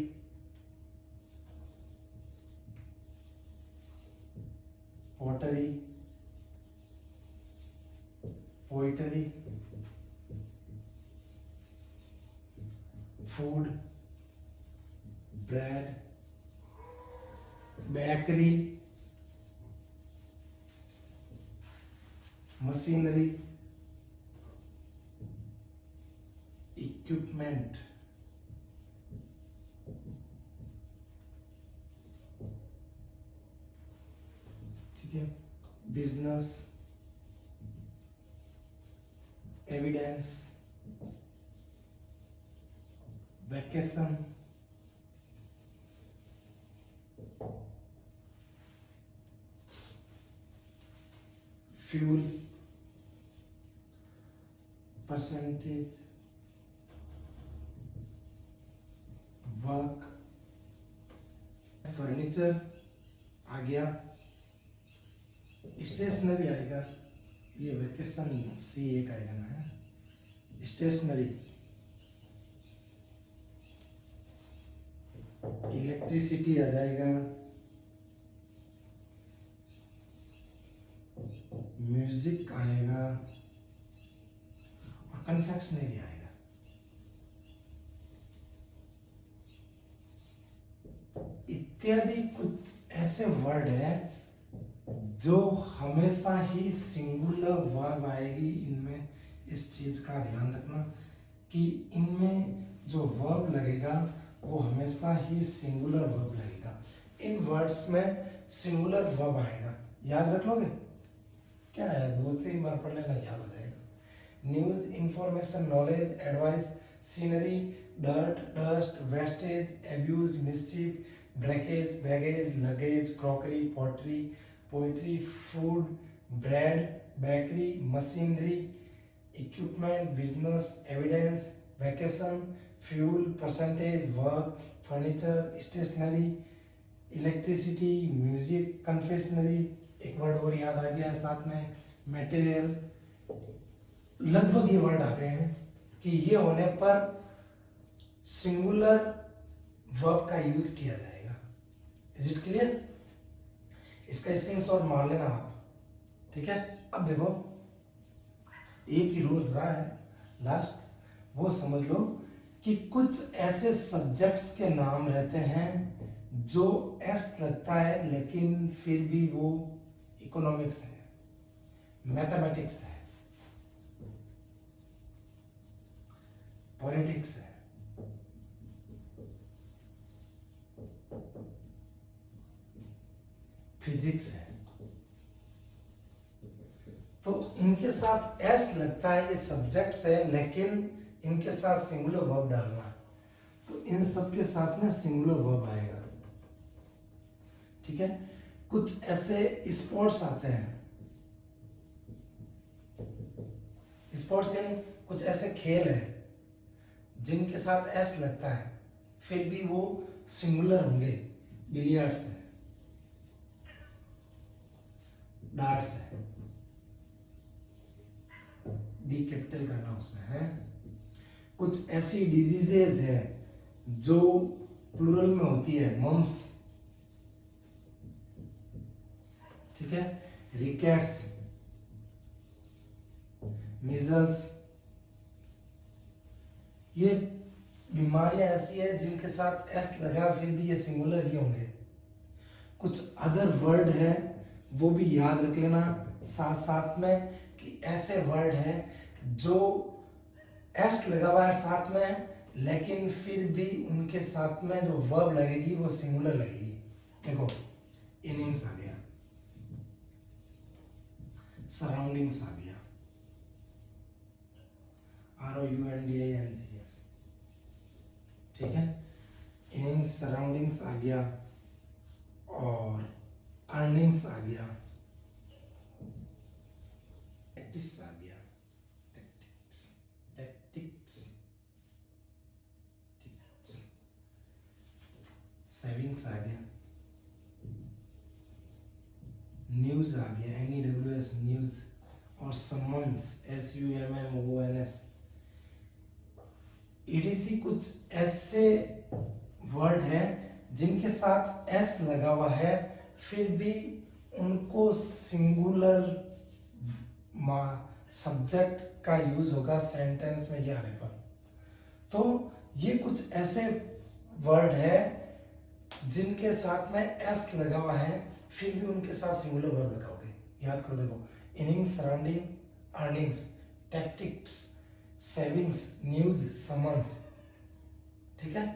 pottery, poetry, food, bread, bakery, machinery, equipment, ठीक है, business, evidence, vacation, fuel, percentage, work, furniture आ गया, स्टेशनरी आएगा, ये वैकेशन सी एक आएगा ना, है स्टेशनरी, इलेक्ट्रिसिटी आ जाएगा, म्यूजिक आएगा और कन्फेक्शनरी आएगा। इत्यादि कुछ ऐसे वर्ड है जो हमेशा ही सिंगुलर वर्ब आएगी इनमें। इस चीज का ध्यान रखना कि इनमें जो वर्ब लगेगा वो हमेशा ही सिंगुलर वर्ब लगेगा। इन वर्ड्स में सिंगुलर वर्ब आएगा, याद रख लोगे? क्या है, 2-3 बार पढ़ लेना, याद हो जाएगा। News, information, knowledge, advice, scenery, dirt, dust, wastage, abuse, mischief, breakage, baggage, luggage, crockery, pottery, poetry, food, bread, bakery, machinery, equipment, business, evidence, vacation, fuel, percentage, work, furniture, stationery, electricity, music, confectionery, एक word और याद आ गया है साथ में, material. लगभग ये word आ गए हैं कि ये होने पर सिंगुलर वर्ब का यूज किया जाएगा। Is it clear? इसका स्क्रीनशॉट मार लेना आप, ठीक है। अब देखो एक ही रूल्स रहा है लास्ट, वो समझ लो कि कुछ ऐसे सब्जेक्ट्स के नाम रहते हैं जो एस लगता है लेकिन फिर भी वो इकोनॉमिक्स है, मैथमेटिक्स है, पॉलिटिक्स है, फिजिक्स है। तो इनके साथ एस लगता है, ये सब्जेक्ट्स है, लेकिन इनके साथ सिंगुलर वर्ब डालना है, तो इन सब के साथ में सिंगुलर वर्ब आएगा, ठीक है। कुछ ऐसे स्पोर्ट्स आते हैं, स्पोर्ट्स यानी कुछ ऐसे खेल हैं जिनके साथ एस लगता है फिर भी वो सिंगुलर होंगे, बिलियर्ड्स है, डार्ट्स है, डी कैपिटल करना उसमें है। कुछ ऐसी डिजीजेज है जो प्लूरल में होती है, मम्स, ठीक है, रिकेट्स, मीजल्स, ये बीमारियां ऐसी है जिनके साथ एस लगा फिर भी ये सिंगुलर ही होंगे। कुछ अदर वर्ड है वो भी याद रख लेना साथ साथ में कि ऐसे वर्ड है जो एस लगा हुआ है साथ में, लेकिन फिर भी उनके साथ में जो वर्ब लगेगी वो सिंगुलर लगेगी। देखो इनिंग्स आ गया, सराउंडिंग्स आ गया, ROUNDINGS, ठीक है, इनिंग्स सराउंडिंग्स आ गया और अर्निंग्स आ गया, टैक्टिक्स आ गया, टैक्टिक्स टैक्टिक्स सेविंग्स आ गया, न्यूज आ गया, NEWS न्यूज, और समन्स SUMMONS EDC। कुछ ऐसे वर्ड है जिनके साथ S लगा हुआ है फिर भी उनको सिंगुलर सब्जेक्ट का यूज होगा सेंटेंस में ये आने पर। तो ये कुछ ऐसे वर्ड है जिनके साथ में S लगा हुआ है फिर भी उनके साथ सिंगुलर वर्ब लगाओगे, याद करो। देखो innings, surrounding, earnings, tactics, savings, news, summons, ठीक है।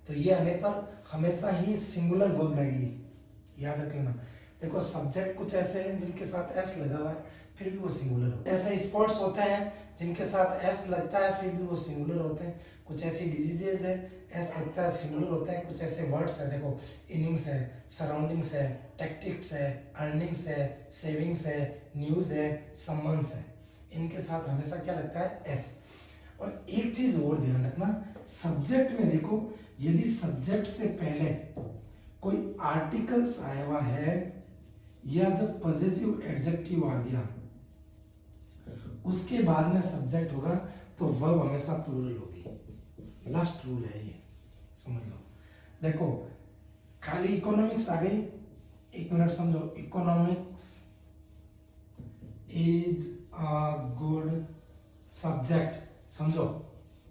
तो ये आने पर हमेशा ही सिंगुलर वर्ब लगेगी, याद रख लेना। देखो सब्जेक्ट कुछ ऐसे हैं जिनके साथ एस लगा हुआ है फिर भी वो सिंगुलर होते हैं। ऐसे स्पोर्ट्स होते हैं जिनके साथ एस लगता है फिर भी वो सिंगुलर होते हैं। कुछ ऐसी डिजीजेज है एस लगता है सिंगुलर होते हैं। कुछ ऐसे वर्ड्स है, देखो इनिंग्स है, सराउंडिंग्स है, टैक्टिक्स है, अर्निंग्स है, सेविंग्स है, न्यूज है, समन्स है, इनके साथ हमेशा क्या लगता है एस। और एक चीज और ध्यान रखना, सब्जेक्ट में देखो यदि सब्जेक्ट से पहले कोई आर्टिकल्स आया हुआ है या जब पॉजिटिव एडजेक्टिव आ गया उसके बाद में सब्जेक्ट होगा तो वर्ब हमेशा प्लूरल होगी। लास्ट रूल है ये, समझ लो। देखो खाली इकोनॉमिक्स आ गई, एक मिनट समझो। Economics is a good subject, समझो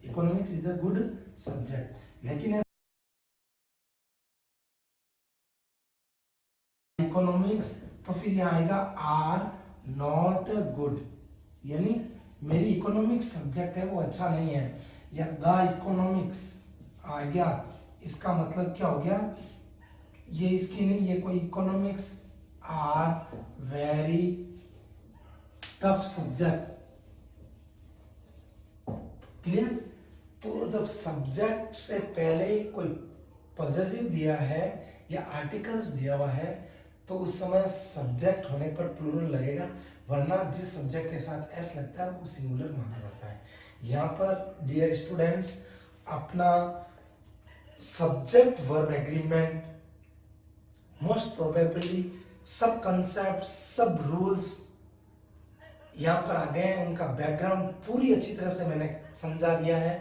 economics is a good subject, लेकिन इकोनॉमिक्स तो फिर यहाँ आएगा आर नॉट गुड, यानी मेरी इकोनॉमिक्स सब्जेक्ट है वो अच्छा नहीं है, या द इकोनॉमिक्स आ गया, इसका मतलब क्या हो गया, ये इसकी नहीं, ये कोई economics are very tough subject. Clear? तो जब सब्जेक्ट से पहले कोई पॉजिटिव दिया है या आर्टिकल्स दिया हुआ है तो उस समय सब्जेक्ट होने पर प्लूरल लगेगा, वरना जिस सब्जेक्ट के साथ एस लगता है वो सिंगुलर माना जाता है। यहाँ पर डियर स्टूडेंट्स अपना subject verb agreement most probably सब कंसेप्ट, सब रूल्स यहाँ पर आ गए हैं, उनका बैकग्राउंड पूरी अच्छी तरह से मैंने समझा दिया है।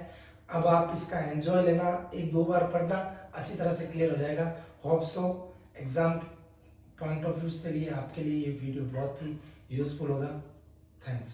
अब आप इसका एंजॉय लेना, एक दो बार पढ़ना, अच्छी तरह से क्लियर हो जाएगा। Hope so exam point of view से लिए आपके लिए ये वीडियो बहुत ही यूजफुल होगा। थैंक्स।